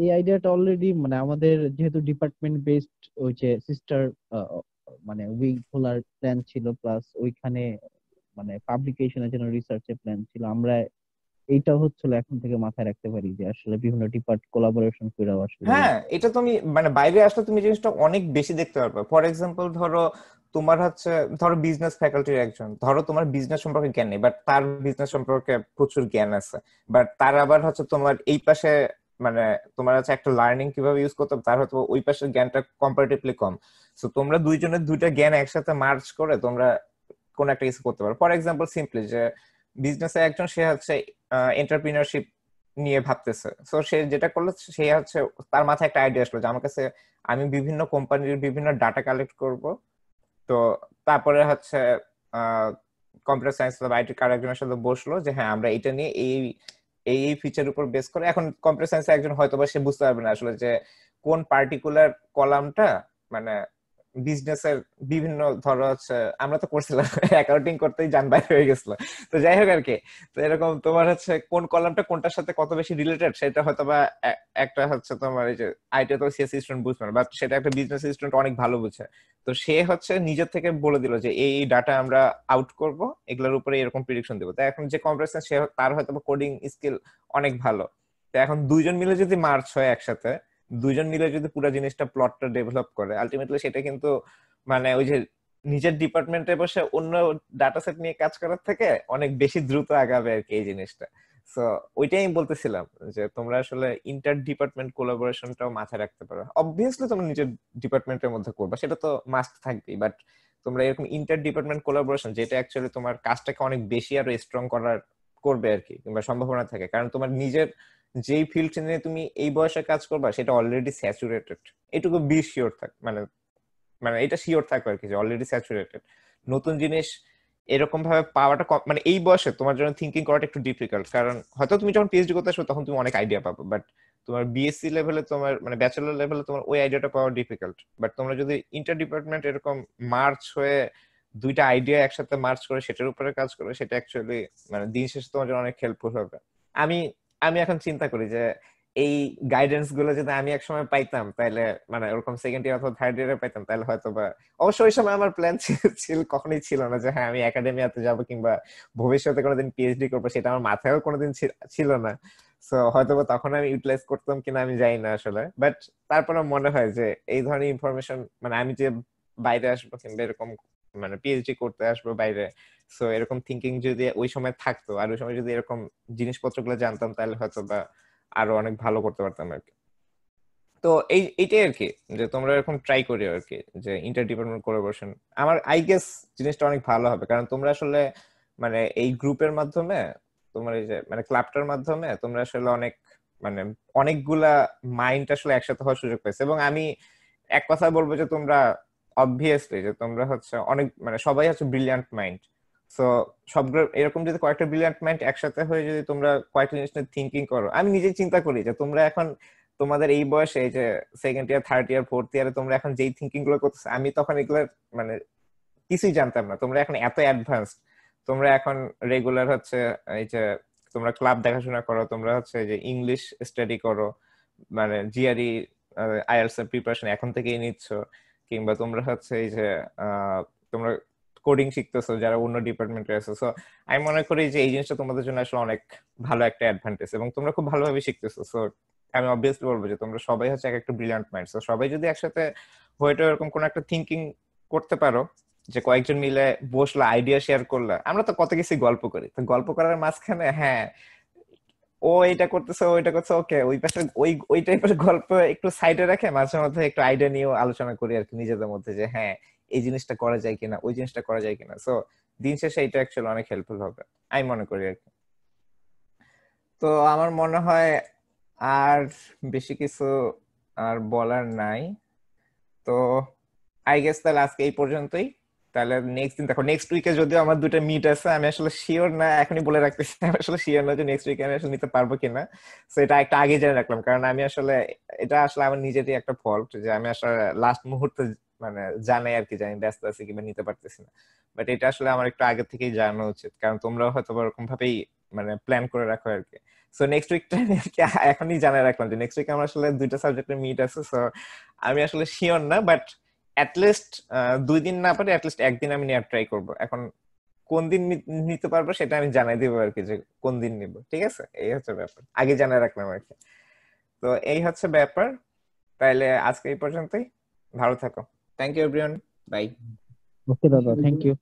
এই আইডিয়াটা অলরেডি মানে আমাদের যেহেতু ডিপার্টমেন্ট বেসড ওই যে সিস্টার মানে উইং খোলার প্ল্যান ছিল, প্লাস ওইখানে মানে পাবলিকেশনের জন্য রিসার্চের প্ল্যান ছিল। আমরা এইটা হচ্ছিল এখন থেকে মাথায় রাখতে পারি যে আসলে বিভিন্ন ডিপার্ট কোলাবোরেশন করে আসলে। হ্যাঁ, এটা তুমি মানে বাইরে আসলে তুমি জিনিসটা অনেক বেশি দেখতে পারবে। ফর এক্সাম্পল ধরো তোমার হচ্ছে ধরো বিজনেস ফ্যাকাল্টির একজন, ধরো তোমার বিজনেস সম্পর্কে জ্ঞান নেই, বাট তার বিজনেস সম্পর্কে প্রচুর জ্ঞান আছে, বাট তার আবার হচ্ছে তোমার এই পাশে মানে তোমার হচ্ছে একটা লার্নিং কিভাবে ইউজ করতে হবে তার হয়তো ওই পাশের জ্ঞানটা কম্পারেটিভলি কম। সো তোমরা দুইজনের দুইটা জ্ঞান একসাথে মার্জ করে তোমরা কোন একটা কিছু করতে পারো। ফর এক্সাম্পল সিম্পলি যে বিজনেসে একজন সে হচ্ছে এন্টারপ্রিনারশিপ নিয়ে ভাবতেছে, সো সে যেটা করলো সে হচ্ছে তার মাথায় একটা আইডিয়া আসলো যে আমার কাছে আমি বিভিন্ন কোম্পানির বিভিন্ন ডাটা কালেক্ট করব। তো তারপরে হচ্ছে কম্পিউটার সায়েন্স বা আইটি কার একজনের সাথে বসলো যে হ্যাঁ আমরা এটা নিয়ে এই এই এই ফিচার উপর বেস করে, এখন কম্পিউটার সায়েন্সে একজন হয়তো বা সে বুঝতে পারবে না আসলে যে কোন পার্টিকুলার কলামটা মানে বিজনেসের বিভিন্ন ধরো হচ্ছে, আমরা তো করছিলাম অ্যাকাউন্টিং করতেই জান বাইরে হয়ে গেছিল। তো যাই হোক আর কি, তো এরকম তোমার হচ্ছে কোন কলামটা কোনটার সাথে কত বেশি রিলেটেড সেটা হয়তো বা একটা হচ্ছে তোমার এই যে আইটি তো সিএসসি স্টুডেন্ট বুঝবে না, বাট সেটা একটা বিজনেস স্টুডেন্ট অনেক ভালো বুঝে। তো সে হচ্ছে নিজের থেকে বলে দিল যে এই ডাটা আমরা আউট করব, এগুলোর উপরে এরকম প্রেডিকশন দেবো। তো এখন যে কম্পারিজন, সে তার হয়তো কোডিং স্কিল অনেক ভালো। তো এখন দুইজন মিলে যদি মার্চ হয় একসাথে, দুইজন মিলে যদি পুরো জিনিসটা প্লটটা ডেভেলপ করে, আলটিমেটলি সেটা কিন্তু মানে ওই যে নিজের ডিপার্টমেন্টে বসে অন্য ডাটা সেট নিয়ে কাজ করার থেকে অনেক বেশি দ্রুত আগাবে আর কি এই জিনিসটা। সো ওইটাই আমি বলতেছিলাম যে তোমরা আসলে ইন্টার ডিপার্টমেন্ট কোলাবোরেশনটাও মাথায় রাখতে পারো। অবভিয়াসলি তোমরা নিজের ডিপার্টমেন্টের মধ্যে করবা, সেটা তো মাস্ট থাকবেই, বাট তোমরা এরকম ইন্টার ডিপার্টমেন্ট কোলাবোরেশন যেটা অ্যাকচুয়ালি তোমার কাজটাকে অনেক বেশি আরো স্ট্রং করার করবে আর কি, কিংবা সম্ভাবনা থাকে। কারণ তোমার নিজের যেই ফিল্ড নিয়ে তুমি এই বয়সে কাজ করবা সেটা অলরেডি স্যাচুরেটেড, এটুকু বি শিওর থাক, মানে মানে এটা শিওর থাকবে আর কি যে অলরেডি স্যাচুরেটেড। নতুন জিনিস এরকম ভাবে পাওয়াটা মানে এই বয়সে তোমার জন্য থিঙ্কিং করাটা একটু ডিফিকাল্ট। কারণ হয়তো তুমি যখন পিএইচডি করতে আসবে তখন তুমি অনেক আইডিয়া পাবে, বাট তোমার বিএসসি লেভেলে তোমার মানে ব্যাচেলর লেভেলে তোমার ওই আইডিয়াটা পাওয়া ডিফিকাল্ট। বাট তোমরা যদি ইন্টার ডিপার্টমেন্ট এরকম মার্চ হয়ে দুইটা আইডিয়া একসাথে মার্চ করে সেটার উপরে কাজ করে, সেটা অ্যাকচুয়ালি মানে দিন শেষে তোমার জন্য অনেক হেল্পফুল হবে। আমি আমি এখন চিন্তা করি যে এই গাইডেন্স গুলো যদি আমি একসময় পাইতাম তাহলে, মানে ওরকম সেকেন্ড ইয়ার অথবা থার্ড ইয়ারে পাইতাম, তাহলে হয়তো বা, অবশ্য ওই সময় আমার প্ল্যান ছিল কখনোই ছিল না যে হ্যাঁ আমি একাডেমিয়াতে যাব কিংবা ভবিষ্যতে কোনোদিন পিএইচডি করবো, সেটা আমার মাথায়ও কোনোদিন ছিল না। সো হয়তো বা তখন আমি ইউটিলাইজ করতাম কিনা আমি জানি না আসলে, বাট তারপরে মনে হয় যে এই ধরনের ইনফরমেশন, মানে আমি যে বাইরে আসবো কিংবা এরকম মানে পিএইচডি করতে আসবো বাইরে, সো এরকম থিঙ্কিং যদি ওই সময় থাকতো আর ওই সময় যদি এরকম জিনিসপত্রগুলো জানতাম, তাহলে হয়তো বা আরো অনেক ভালো করতে পারতাম আর কি। তো এইটাই আর কি, যে তোমরা এরকম ট্রাই করি আর কি, যে ইন্টার ডিপার্টমেন্ট কোলাবোরেশন আমার আই গেস জিনিসটা অনেক ভালো হবে। কারণ তোমরা আসলে মানে এই গ্রুপের মাধ্যমে, তোমার এই যে মানে ক্লাবটার মাধ্যমে তোমরা আসলে অনেক মানে অনেকগুলা মাইন্ড আসলে একসাথে হওয়ার সুযোগ পাইছে। এবং আমি এক কথা বলবো যে তোমরা অবভিয়াসলি যে তোমরা হচ্ছে অনেক মানে সবাই হচ্ছে ব্রিলিয়ান্ট মাইন্ড। সো সবগুলো এরকম যদি কয়েকটা ব্রিলিয়ান্ট মাইন্ড একসাথে হয়ে যদি তোমরা কয়েকটা জিনিস নিয়ে থিঙ্কিং করো, আমি নিজেই চিন্তা করি যে তোমরা এখন তোমাদের এই বয়সে এই যে second year third year fourth ইয়ারে তোমরা এখন যেই থিঙ্কিং গুলো করতেছো, আমি তখন এগুলো মানে কিছুই জানতাম না। তোমরা এখন এত অ্যাডভান্সড, তোমরা এখন রেগুলার হচ্ছে এই যে তোমরা ক্লাব দেখাশোনা করো, তোমরা হচ্ছে যে ইংলিশ স্টাডি করো, মানে জিআরই আইএলটিএস এর প্রিপারেশন এখন থেকেই নিচ্ছ, কিংবা তোমরা হচ্ছে এই যে তোমরা কোডিং শিখতেছো যারা অন্য ডিপার্টমেন্টে আছো। সো আমি মনে করি যে এই জিনিসটা তোমাদের জন্য আসলে অনেক ভালো একটা অ্যাডভান্টেজ, এবং তোমরা খুব ভালোভাবে শিখতেছো। সো আমি অবভিয়াসলি বলবো যে তোমরা সবাই হচ্ছে এক একটা ব্রিলিয়ান্ট মাইন্ড। সো সবাই যদি একসাথে হয়তো এরকম কোন একটা থিঙ্কিং করতে পারো, যে কয়েকজন মিলে বসলা আইডিয়া শেয়ার করলা, আমরা তো কত কিছু গল্প করি, তো গল্প করার মাঝখানে হ্যাঁ ও এটা করতেছে ও এটা করছে, ওকে ওই পাশে ওই টাইপের গল্প একটু সাইডে রেখে মাঝে মধ্যে একটু আইডিয়া নিয়েও আলোচনা করি আর কি নিজেদের মধ্যে, যে হ্যাঁ এই জিনিসটা করা যায় কিনা, ওই জিনিসটা করা যায় কিনা। সো দিন শেষে এটা অ্যাকচুয়ালি অনেক হেল্পফুল হবে আমি মনে করি আর কি। তো আমার মনে হয় আর বেশি কিছু আর বলার নাই। তো আই গেস তাহলে আজকে এই পর্যন্তই। তাহলে নেক্সট দিন দেখো, নেক্সট উইকে যদিও আমার দুটো মিট আছে, আমি আসলে শিওর না, এখনই বলে রাখতেছি আমি আসলে শিওর না যে নেক্সট উইকে আমি আসলে নিতে পারবো কিনা। সো এটা একটা আগে জেনে রাখলাম, কারণ আমি আসলে এটা আসলে আমার নিজেরই একটা ফল্ট যে আমি আসলে লাস্ট মুহূর্তে মানে জানাই আর কি, যে আমি ব্যস্ত আছি কিংবা নিতে পারতেছি না। বাট এটা আসলে আমার একটু আগে থেকেই জানানো উচিত, কারণ তোমরা হয়তো ওরকম ভাবেই মানে প্ল্যান করে রাখো আর কি। সো নেক্সট উইকটা আমি আর কি এখনই জানাই রাখলাম যে নেক্সট উইকে আমার আসলে দুইটা সাবজেক্টের মিট আছে। সো আমি আসলে শিওর না, বাট অ্যাটলিস্ট 2 দিন না পারে অ্যাটলিস্ট একদিন আমি নেওয়ার ট্রাই করবো। এখন কোন দিন নিতে পারবো সেটা আমি জানাই দিব আর কি, যে কোন দিন নিব। ঠিক আছে, এই হচ্ছে ব্যাপার, আগে জানাই রাখলাম আর কি। তো এই হচ্ছে ব্যাপার, তাইলে আজকে এই পর্যন্তই। ভালো থাকো। Thank you everyone, bye. Okay দাদা, থ্যাংক ইউ।